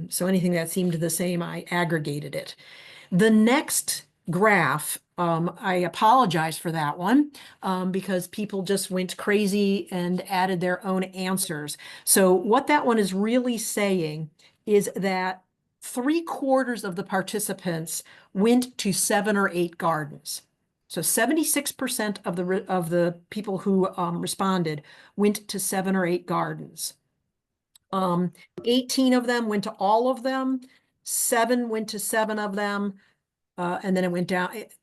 G: So anything that seemed the same, I aggregated it. The next graph, I apologize for that one because people just went crazy and added their own answers. So what that one is really saying is that 3/4 of the participants went to 7 or 8 gardens. So 76% of the people who responded went to 7 or 8 gardens. 18 of them went to all of them. 7 went to 7 of them. And then it went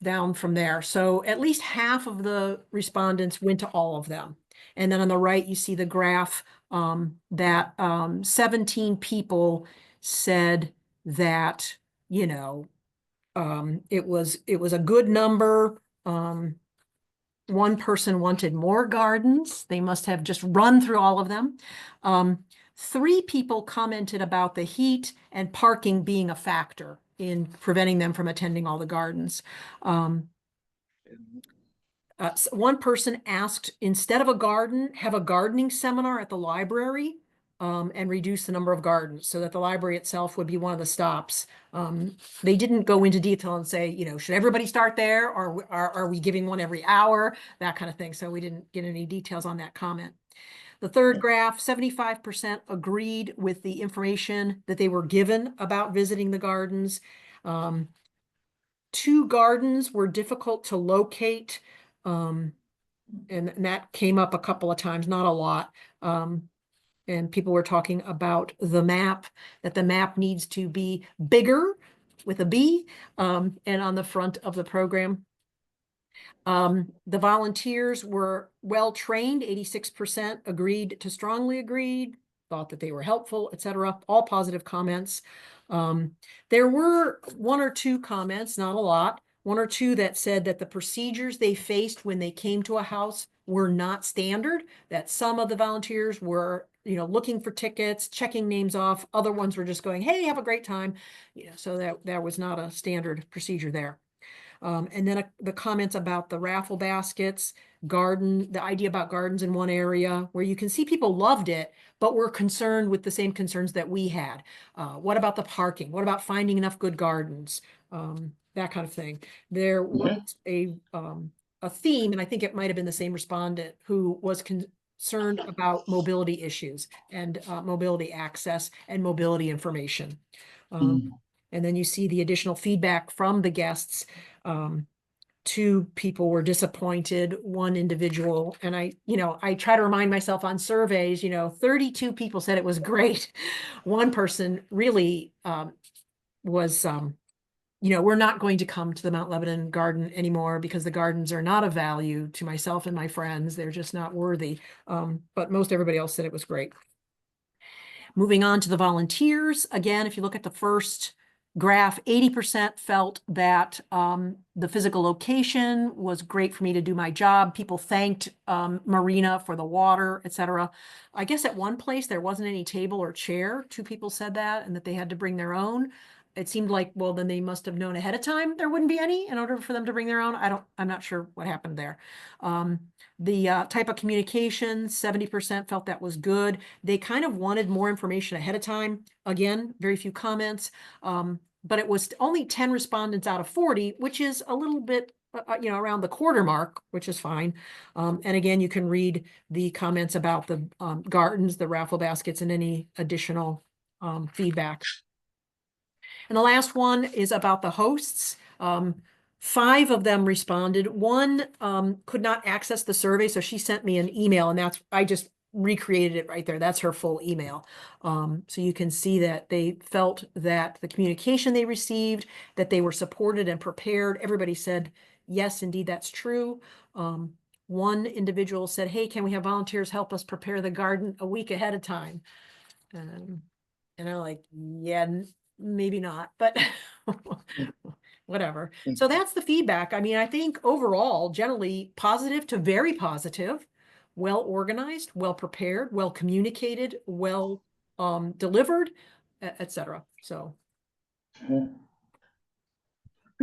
G: down from there. So at least half of the respondents went to all of them. And then on the right, you see the graph that 17 people said that, you know, it was a good number. One person wanted more gardens. They must have just run through all of them. 3 people commented about the heat and parking being a factor in preventing them from attending all the gardens. One person asked, instead of a garden, have a gardening seminar at the library and reduce the number of gardens so that the library itself would be one of the stops. They didn't go into detail and say, you know, should everybody start there, or are we giving one every hour, that kind of thing. So we didn't get any details on that comment. The third graph, 75% agreed with the information that they were given about visiting the gardens. 2 gardens were difficult to locate. And that came up a couple of times, not a lot. And people were talking about the map, that the map needs to be bigger with a B, and on the front of the program. The volunteers were well-trained, 86% agreed to strongly agreed, thought that they were helpful, etc. All positive comments. There were 1 or 2 comments, not a lot, 1 or 2 that said that the procedures they faced when they came to a house were not standard, that some of the volunteers were, you know, looking for tickets, checking names off. Other ones were just going, hey, have a great time. You know, so that was not a standard procedure there. And then the comments about the raffle baskets, the idea about gardens in one area where you can see people loved it, but were concerned with the same concerns that we had. What about the parking? What about finding enough good gardens? That kind of thing. There was a theme, and I think it might have been the same respondent who was concerned about mobility issues and mobility access and mobility information. And then you see the additional feedback from the guests. 2 people were disappointed, 1 individual, and I try to remind myself on surveys, 32 people said it was great. 1 person really was, we're not going to come to the Mount Lebanon garden anymore because the gardens are not of value to myself and my friends. They're just not worthy. But most everybody else said it was great. Moving on to the volunteers. Again, if you look at the first graph, 80% felt that the physical location was great for me to do my job. People thanked Marina for the water, etc. I guess at one place there wasn't any table or chair. 2 people said that, and that they had to bring their own. It seemed like, well, then they must have known ahead of time there wouldn't be any in order for them to bring their own. I'm not sure what happened there. The type of communication, 70% felt that was good. They kind of wanted more information ahead of time. Again, very few comments, but it was only 10 respondents out of 40, which is a little bit, around the quarter mark, which is fine. And again, you can read the comments about the gardens, the raffle baskets, and any additional feedback. And the last one is about the hosts. 5 of them responded. 1 could not access the survey, so she sent me an email, and I just recreated it right there. That's her full email. So you can see that they felt that the communication they received, that they were supported and prepared. Everybody said, yes, indeed, that's true. 1 individual said, hey, can we have volunteers help us prepare the garden a week ahead of time? And I'm like, yeah, maybe not, but whatever. So that's the feedback. I mean, I think overall, generally positive to very positive, well organized, well prepared, well communicated, well delivered, etc. So
H: I'm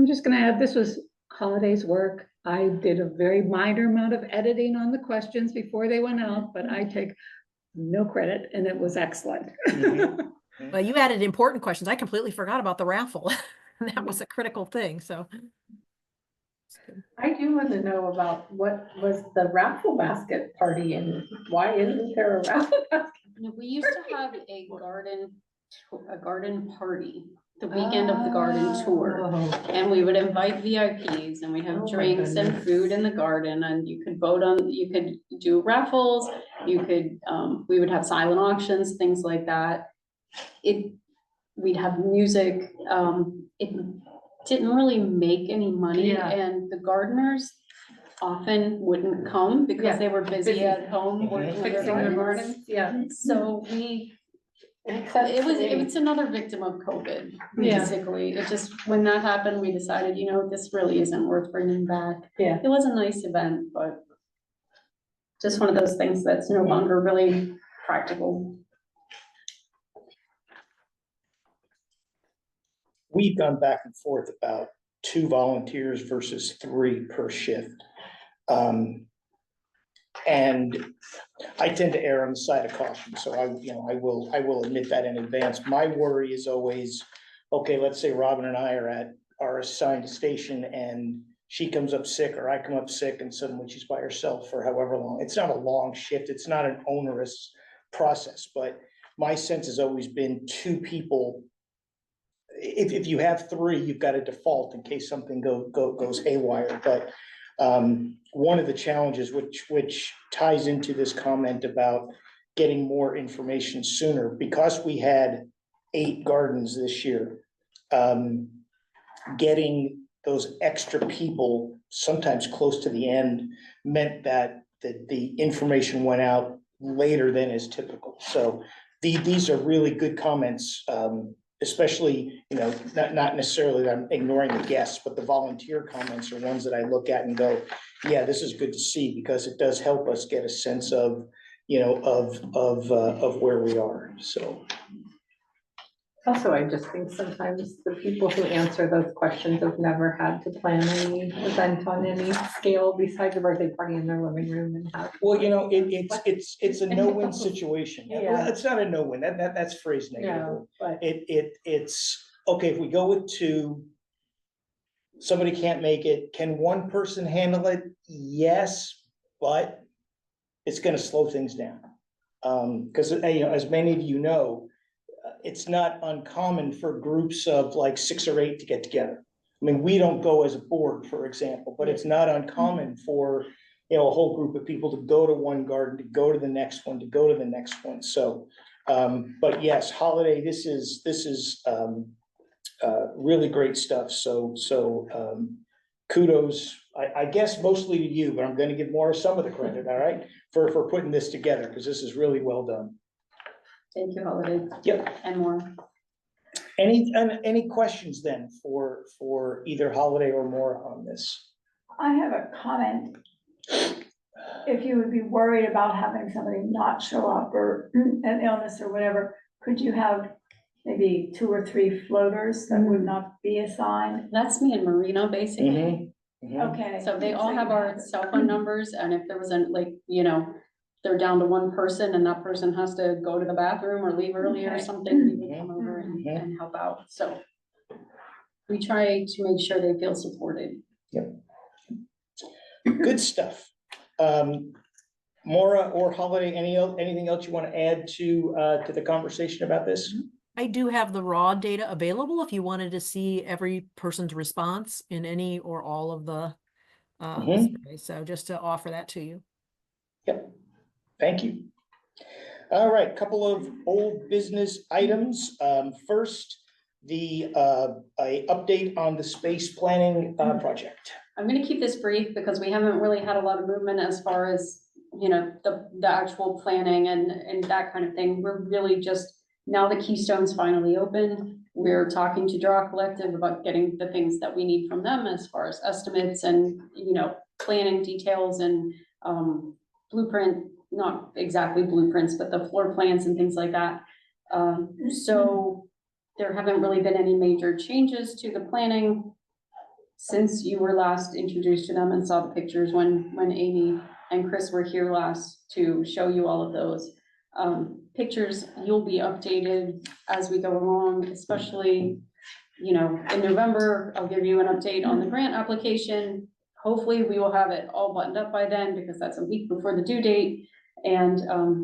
H: just going to add, this was holidays work. I did a very minor amount of editing on the questions before they went out, but I take no credit, and it was excellent.
G: Well, you added important questions. I completely forgot about the raffle. That was a critical thing, so.
D: I do want to know about what was the raffle basket party and why isn't there a raffle basket?
B: We used to have a garden party the weekend of the garden tour. And we would invite VIPs, and we'd have drinks and food in the garden, and you could vote on, you could do raffles, you could, we would have silent auctions, things like that. We'd have music. didn't really make any money,
D: Yeah.
B: and the gardeners often wouldn't come
D: Yeah,
B: because they were busy
D: busy.
B: at home
A: Mhm.
B: working on their
D: Fixing their
B: gardens.
D: gardens, yeah.
B: So it's another victim of COVID,
D: Yeah.
B: basically. It just, when that happened, we decided, you know, this really isn't worth bringing back.
D: Yeah.
B: It was a nice event, but just one of those things that's no longer really practical.
A: We've gone back and forth about 2 volunteers versus 3 per shift. And I tend to err on the side of caution, so I will admit that in advance. My worry is always, okay, let's say Robin and I are assigned a station and she comes up sick or I come up sick and suddenly she's by herself for however long. It's not a long shift, it's not an onerous process, but my sense has always been 2 people. If you have 3, you've got a default in case something goes haywire, but one of the challenges which ties into this comment about getting more information sooner, because we had 8 gardens this year, getting those extra people, sometimes close to the end, meant that the information went out later than is typical. So these are really good comments, especially, you know, not necessarily that I'm ignoring the guests, but the volunteer comments are ones that I look at and go, yeah, this is good to see, because it does help us get a sense of, you know, of where we are, so.
D: Also, I just think sometimes the people who answer those questions have never had to plan any event on any scale besides a birthday party in their living room and have.
A: Well, you know, it's a no-win situation.
D: Yeah.
A: Well, it's not a no-win, that's phrased negatively.
D: No, but
A: It's, okay, if we go with 2, somebody can't make it, can one person handle it? Yes, but it's gonna slow things down. Cause, you know, as many of you know, it's not uncommon for groups of like 6 or 8 to get together. I mean, we don't go as a board, for example, but it's not uncommon for, you know, a whole group of people to go to one garden, to go to the next one, to go to the next one, so. But yes, holiday, this is really great stuff, so kudos, I guess mostly to you, but I'm gonna give some of the credit, all right? For putting this together, because this is really well done.
B: Thank you, Holiday.
A: Yep.
B: And more.
A: Any questions then for either Holiday or Maura on this?
E: I have a comment. If you would be worried about having somebody not show up or an illness or whatever, could you have maybe 2 or 3 floaters that would not be assigned?
B: That's me and Marina, basically.
E: Okay.
B: So they all
E: you
B: have our cell phone numbers, and if there was like, you know, they're down to 1 person and that person has to go to the bathroom or leave early or
E: Okay.
B: something, we would come over and help out, so. We try to make sure they feel supported.
A: Good stuff. Maura or Holiday, anything else you want to add to the conversation about this?
G: I do have the raw data available if you wanted to see every person's response in any or all of the surveys. So just to offer that to you.
A: Yep, thank you. All right, couple of old business items. First, a update on the space planning project.
B: I'm gonna keep this brief because we haven't really had a lot of movement as far as, you know, the actual planning and that kind of thing. We're really just, now the Keystone's finally open. We're talking to Draw Collective about getting the things that we need from them as far as estimates and, you know, planning details and blueprint, not exactly blueprints, but the floor plans and things like that. So there haven't really been any major changes to the planning since you were last introduced to them and saw the pictures when Amy and Chris were here last to show you all of those. Pictures, you'll be updated as we go along, especially, you know, in November, I'll give you an update on the grant application. Hopefully we will have it all buttoned up by then because that's a week before the due date. And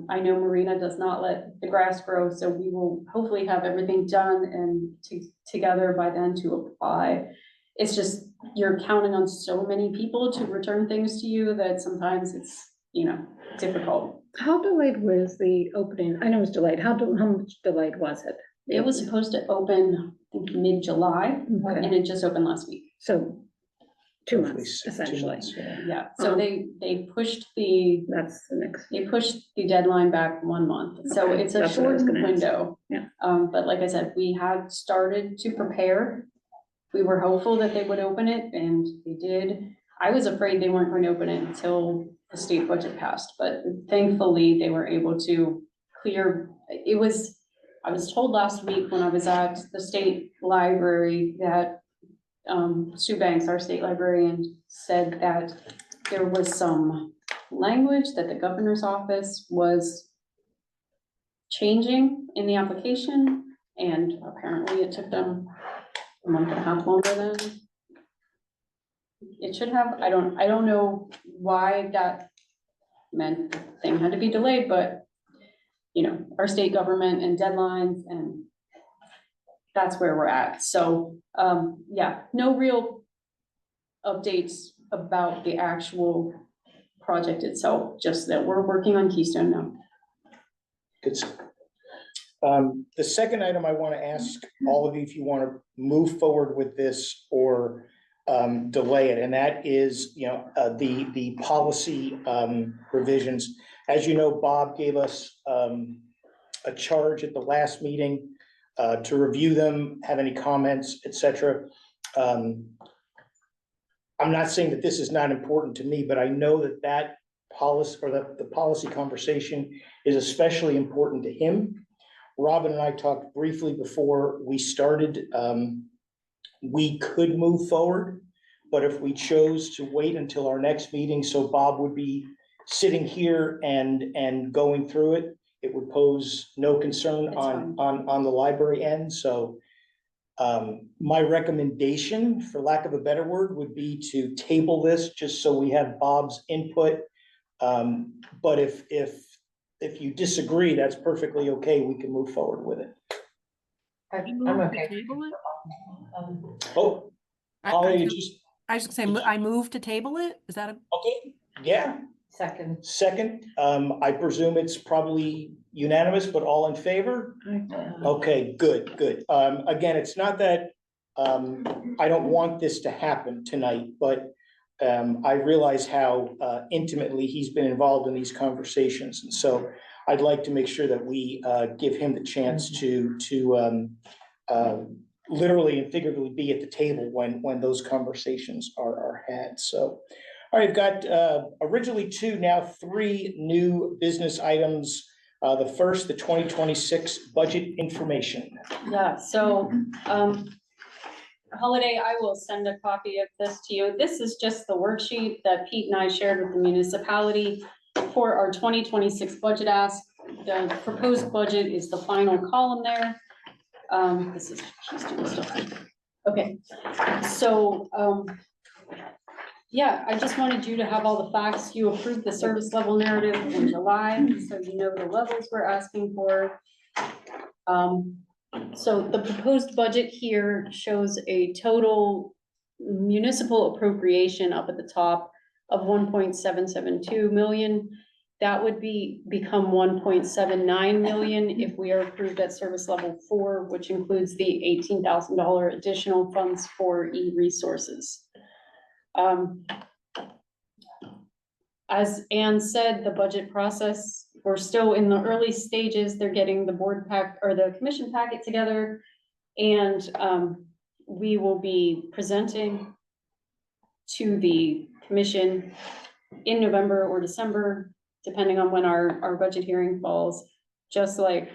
B: I know Marina does not let the grass grow, so we will hopefully have everything done and together by then to apply. It's just, you're counting on so many people to return things to you that sometimes it's, you know, difficult.
H: How delayed was the opening? I know it was delayed. How much delayed was it?
B: It was supposed to open, I think, mid-July,
H: Okay.
B: and it just opened last week.
H: So 2
A: Roughly
H: months
A: 2
H: essentially.
A: months, yeah.
B: Yeah, so
H: Um,
B: they pushed the
H: That's the next.
B: deadline back 1 month, so
H: Okay,
B: it's a
H: that's what I was
B: shortened
H: gonna ask.
B: window.
H: Yeah.
B: But like I said, we had started to prepare. We were hopeful that they would open it, and they did. I was afraid they weren't going to open it until the state budget passed, but thankfully they were able to clear. I was told last week when I was at the state library that Sue Banks, our state librarian, said that there was some language that the governor's office was changing in the application, and apparently it took them a month and a half longer than it should have. I don't know why that meant the thing had to be delayed, but you know, our state government and deadlines, and that's where we're at. So, yeah, no real updates about the actual project itself, just that we're working on Keystone now.
A: Good. The second item I want to ask all of you if you want to move forward with this or delay it, and that is, you know, the policy revisions. As you know, Bob gave us a charge at the last meeting to review them, have any comments, etc. I'm not saying that this is not important to me, but I know that that policy or the policy conversation is especially important to him. Robin and I talked briefly before we started. We could move forward, but if we chose to wait until our next meeting, so Bob would be sitting here and going through it, it would pose no concern
B: That's
A: on the library end. So my recommendation, for lack of a better word, would be to table this just so we have Bob's input. But if you disagree, that's perfectly okay. We can move forward with it.
D: I'm okay.
G: Table it?
A: Oh,
G: I
A: Holly, you
G: was
A: just,
G: I was gonna say, I move to table it? Is that a?
A: okay, yeah,
D: Second.
A: second. I presume it's probably unanimous, but all in favor? Okay, good, good. Again, it's not that, I don't want this to happen tonight, but I realize how intimately he's been involved in these conversations. And so I'd like to make sure that we give him the chance to literally and figuratively be at the table when those conversations are had. So, all right, I've got originally 2, now 3 new business items. The first, the 2026 budget information.
B: Yeah, so, Holiday, I will send a copy of this to you. This is just the worksheet that Pete and I shared with the municipality for our 2026 budget ask. The proposed budget is the final column there. This is Keystone stuff. Okay, so, yeah, I just wanted you to have all the facts. You approved the service level narrative in July, so you know the levels we're asking for. So the proposed budget here shows a total municipal appropriation up at the top of 1.772 million. That would become 1.79 million if we are approved at service level 4, which includes the $18,000 additional funds for e-resources. As Ann said, the budget process, we're still in the early stages. They're getting the board pack or the commission packet together. And we will be presenting to the commission in November or December, depending on when our budget hearing falls, just like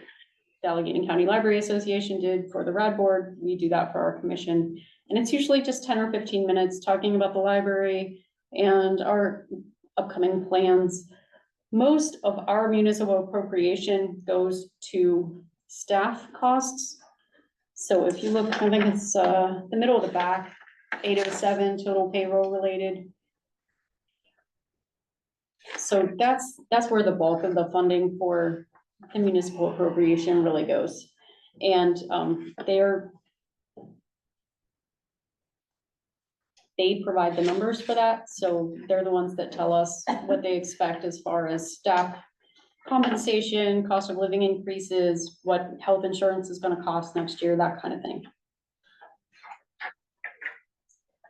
B: the Allegheny County Library Association did for the RAD board. We do that for our commission. And it's usually just 10 or 15 minutes talking about the library and our upcoming plans. Most of our municipal appropriation goes to staff costs. So if you look, I think it's the middle of the back, 807 total payroll related. So that's where the bulk of the funding for the municipal appropriation really goes. And they provide the numbers for that, so they're the ones that tell us what they expect as far as staff compensation, cost of living increases, what health insurance is gonna cost next year, that kind of thing.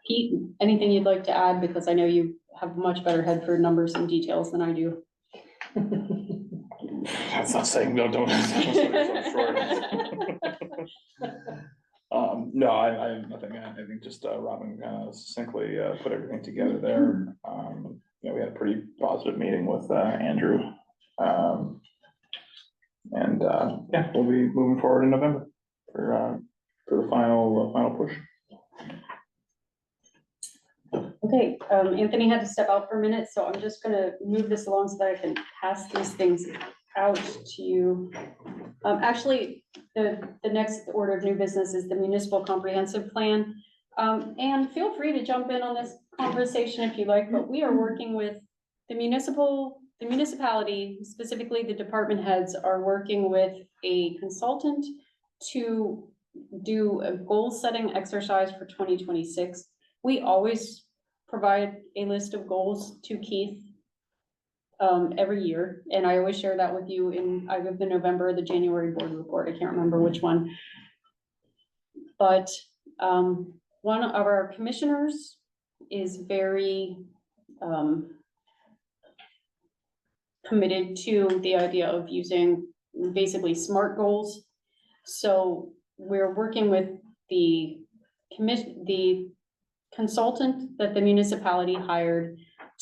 B: Pete, anything you'd like to add? Because I know you have a much better head for numbers and details than I do.
F: That's not saying no, don't. No, I have nothing. I think just Robin kind of succinctly put everything together there. You know, we had a pretty positive meeting with Andrew. And yeah, we'll be moving forward in November for the final push.
B: Okay, Anthony had to step out for a minute, so I'm just gonna move this along so that I can pass these things out to you. Actually, the next order of new business is the municipal comprehensive plan. And feel free to jump in on this conversation if you like, but we are working with the municipality, specifically the department heads are working with a consultant to do a goal-setting exercise for 2026. We always provide a list of goals to Keith every year, and I always share that with you in either the November or the January board report. I can't remember which one. But one of our commissioners is very committed to the idea of using basically SMART goals. So we're working with the consultant that the municipality hired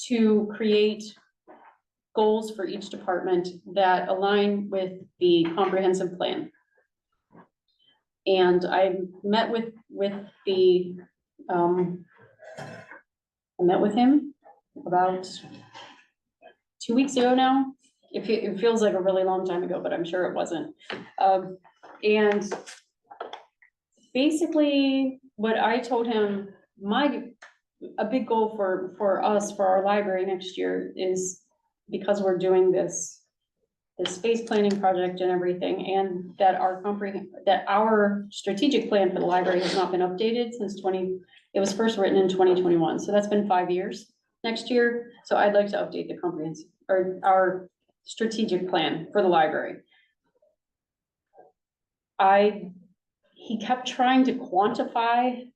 B: to create goals for each department that align with the comprehensive plan. And I met with him about 2 weeks ago now. It feels like a really long time ago, but I'm sure it wasn't. And basically what I told him, a big goal for us, for our library next year is, because we're doing this space planning project and everything, and that our strategic plan for the library has not been updated since it was first written in 2021. So that's been 5 years next year. So I'd like to update the comprehensive, or our strategic plan for the library. He kept trying to quantify,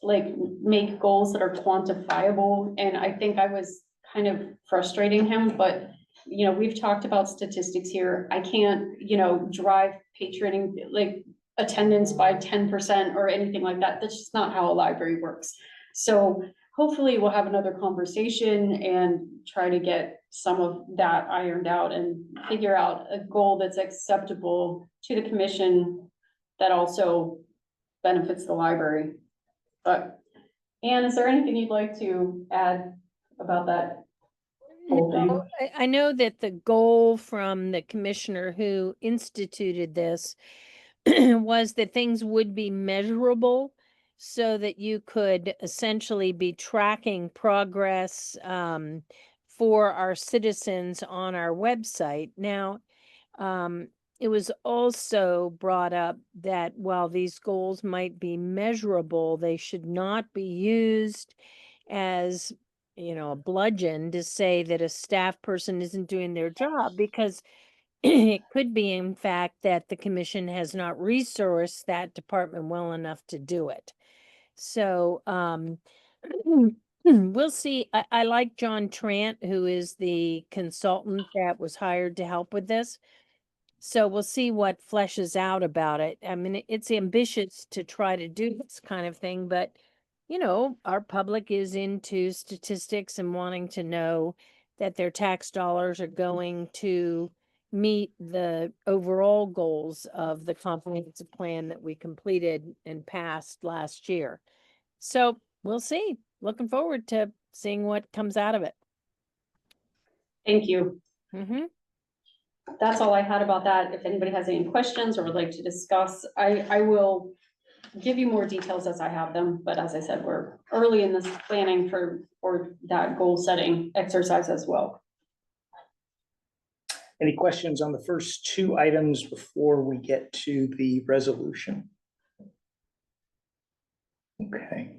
B: like make goals that are quantifiable. And I think I was kind of frustrating him, but you know, we've talked about statistics here. I can't, you know, drive patroning, like attendance by 10% or anything like that. That's just not how a library works. So hopefully we'll have another conversation and try to get some of that ironed out and figure out a goal that's acceptable to the commission that also benefits the library. But Anne, is there anything you'd like to add about that whole thing?
C: No, I know that the goal from the commissioner who instituted this was that things would be measurable so that you could essentially be tracking progress for our citizens on our website. Now, it was also brought up that while these goals might be measurable, they should not be used as, you know, a bludgeon to say that a staff person isn't doing their job, because it could be, in fact, that the commission has not resourced that department well enough to do it. So we'll see. I like John Trant, who is the consultant that was hired to help with this. So we'll see what fleshes out about it. I mean, it's ambitious to try to do this kind of thing, but you know, our public is into statistics and wanting to know that their tax dollars are going to meet the overall goals of the comprehensive plan that we completed and passed last year. So we'll see. Looking forward to seeing what comes out of it.
B: Thank you.
C: Mm-hmm.
B: That's all I had about that. If anybody has any questions or would like to discuss, I will give you more details as I have them. But as I said, we're early in this planning for that goal setting exercise as well.
A: Any questions on the first two items before we get to the resolution? Okay.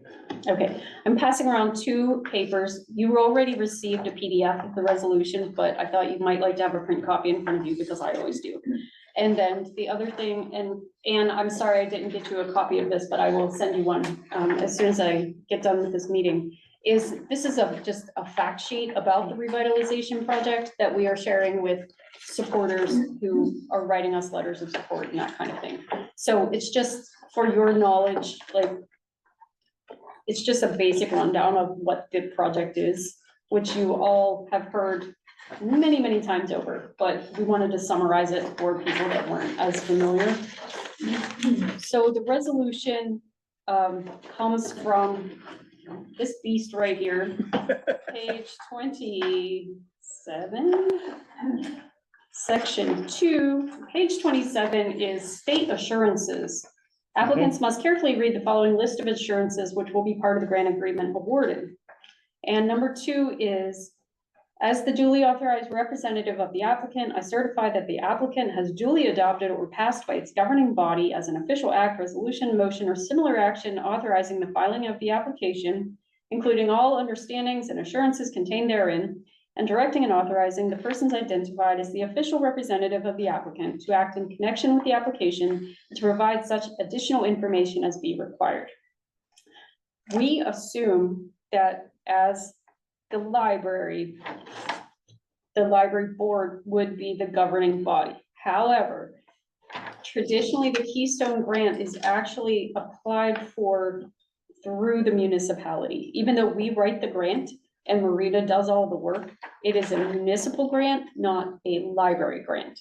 B: Okay, I'm passing around two papers. You already received a PDF of the resolution, but I thought you might like to have a print copy in front of you because I always do. And then the other thing, and I'm sorry I didn't get you a copy of this, but I will send you one as soon as I get done with this meeting. This is just a fact sheet about the revitalization project that we are sharing with supporters who are writing us letters of support and that kind of thing. So it's just for your knowledge, like, it's just a basic rundown of what the project is, which you all have heard many, many times over, but we wanted to summarize it for people that weren't as familiar. So the resolution comes from this beast right here, page 27, section 2, page 27 is state assurances. Applicants must carefully read the following list of assurances which will be part of the grant agreement awarded. And number 2 is, as the duly authorized representative of the applicant, I certify that the applicant has duly adopted or passed by its governing body as an official act, resolution, motion, or similar action authorizing the filing of the application, including all understandings and assurances contained therein, and directing and authorizing the persons identified as the official representative of the applicant to act in connection with the application and to provide such additional information as be required. We assume that as the library board would be the governing body. However, traditionally, the Keystone Grant is actually applied for through the municipality. Even though we write the grant and Marita does all the work, it is a municipal grant, not a library grant.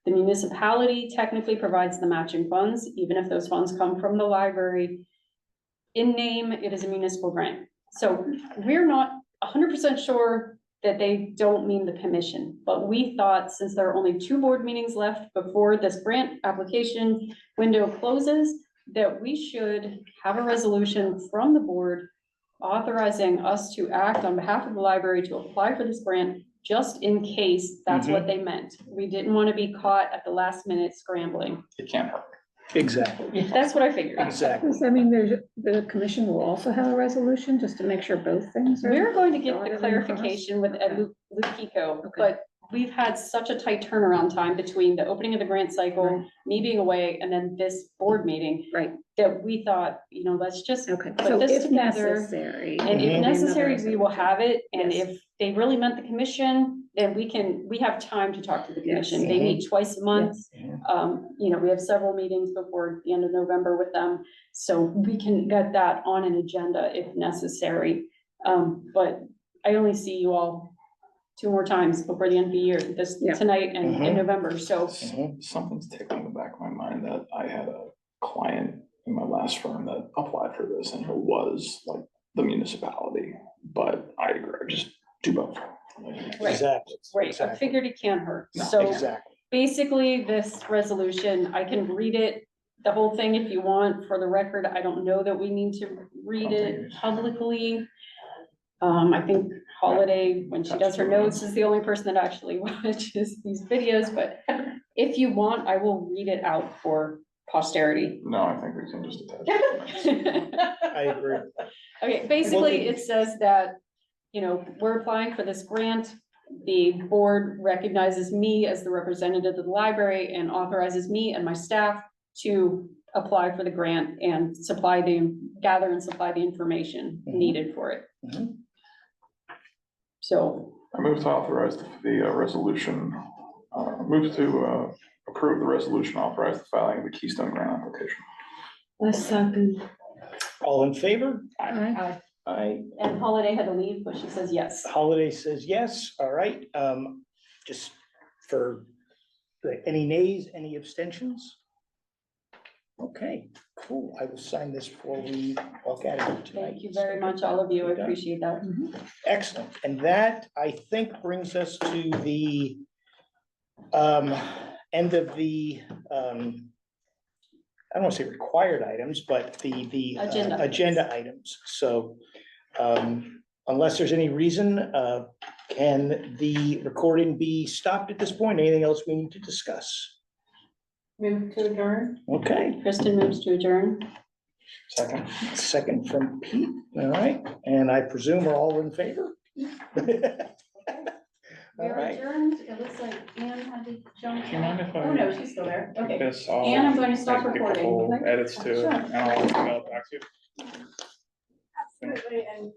B: The municipality technically provides the matching funds, even if those funds come from the library. In name, it is a municipal grant. So we're not 100% sure that they don't mean the commission, but we thought since there are only 2 board meetings left before this grant application window closes, that we should have a resolution from the board authorizing us to act on behalf of the library to apply for this grant, just in case that's what they meant. We didn't want to be caught at the last minute scrambling.
F: It can't hurt.
A: Exactly,
B: That's what I figured.
A: exactly.
H: Does that mean the commission will also have a resolution just to make sure both things are?
B: We're going to get the
H: dotted and
B: clarification with Ed Lupico,
H: Okay.
B: but we've had such a tight turnaround time between the opening of the grant cycle, me being away, and then this board meeting,
H: Right,
B: that we thought, let's just
H: okay.
B: put
H: So
B: this
H: if
B: together.
H: necessary.
B: And if
A: Mhm.
B: necessary, we will have it, and
H: Yes.
B: if they really meant the commission, then we have time to talk to the
H: Yes.
B: commission. They meet twice a month.
H: Yes.
B: We have several meetings before the end of November with them, so we can get that on an agenda if necessary. But I only see you all 2 more times before the end of the year,
H: Yeah.
B: tonight and in
A: Mhm.
B: November, so.
F: Something's ticking in the back of my mind that I had a client in my last firm that applied for this and it was like the municipality, but I agree, just do both.
B: Right.
A: Exactly.
B: Right, I
A: exactly,
B: figured it can't hurt,
F: No,
B: so.
A: Exactly.
B: Basically, this resolution, I can read it, the whole thing if you want, for the record. I don't know that we need to read it publicly. I think Holiday, when she does her notes, is the only person that actually watches these videos, but if you want, I will read it out for posterity.
F: No, I think we can just attach it.
A: I agree.
B: Okay, basically, it says that, we're applying for this grant. The board recognizes me as the representative of the library and authorizes me and my staff to apply for the grant and gather and supply the information needed for it.
A: Mhm.
B: So,
F: I move to authorize the resolution, move to approve the resolution, authorize the filing of the Keystone Grant application.
B: a second.
A: All in favor?
H: Aye.
A: Aye.
B: And Holiday had to leave, but she says yes.
A: Holiday says yes. All right. Just for any nays, any abstentions? Okay, cool. I will sign this before we walk out of here tonight.
B: Thank you very much, all of you. I appreciate that.
A: Excellent. And that, I think, brings us to the end of the, I don't want to say required items, but the
B: Agenda.
A: agenda items. So unless there's any reason, can the recording be stopped at this point? Anything else we need to discuss?
D: Move to adjourn.
A: Okay,
B: Kristen moves to adjourn.
F: Second.
A: Second from Pete, all right, and I presume we're all in favor? All
B: We're
A: right,
B: adjourned. It looks like Anne had to jump.
F: Do you mind if I
B: Oh, no, she's still there. Okay.
F: This, I'll
B: And I'm going to stop
F: make a
B: recording.
F: couple edits to it,
E: Sure.
F: and I'll email it back to you.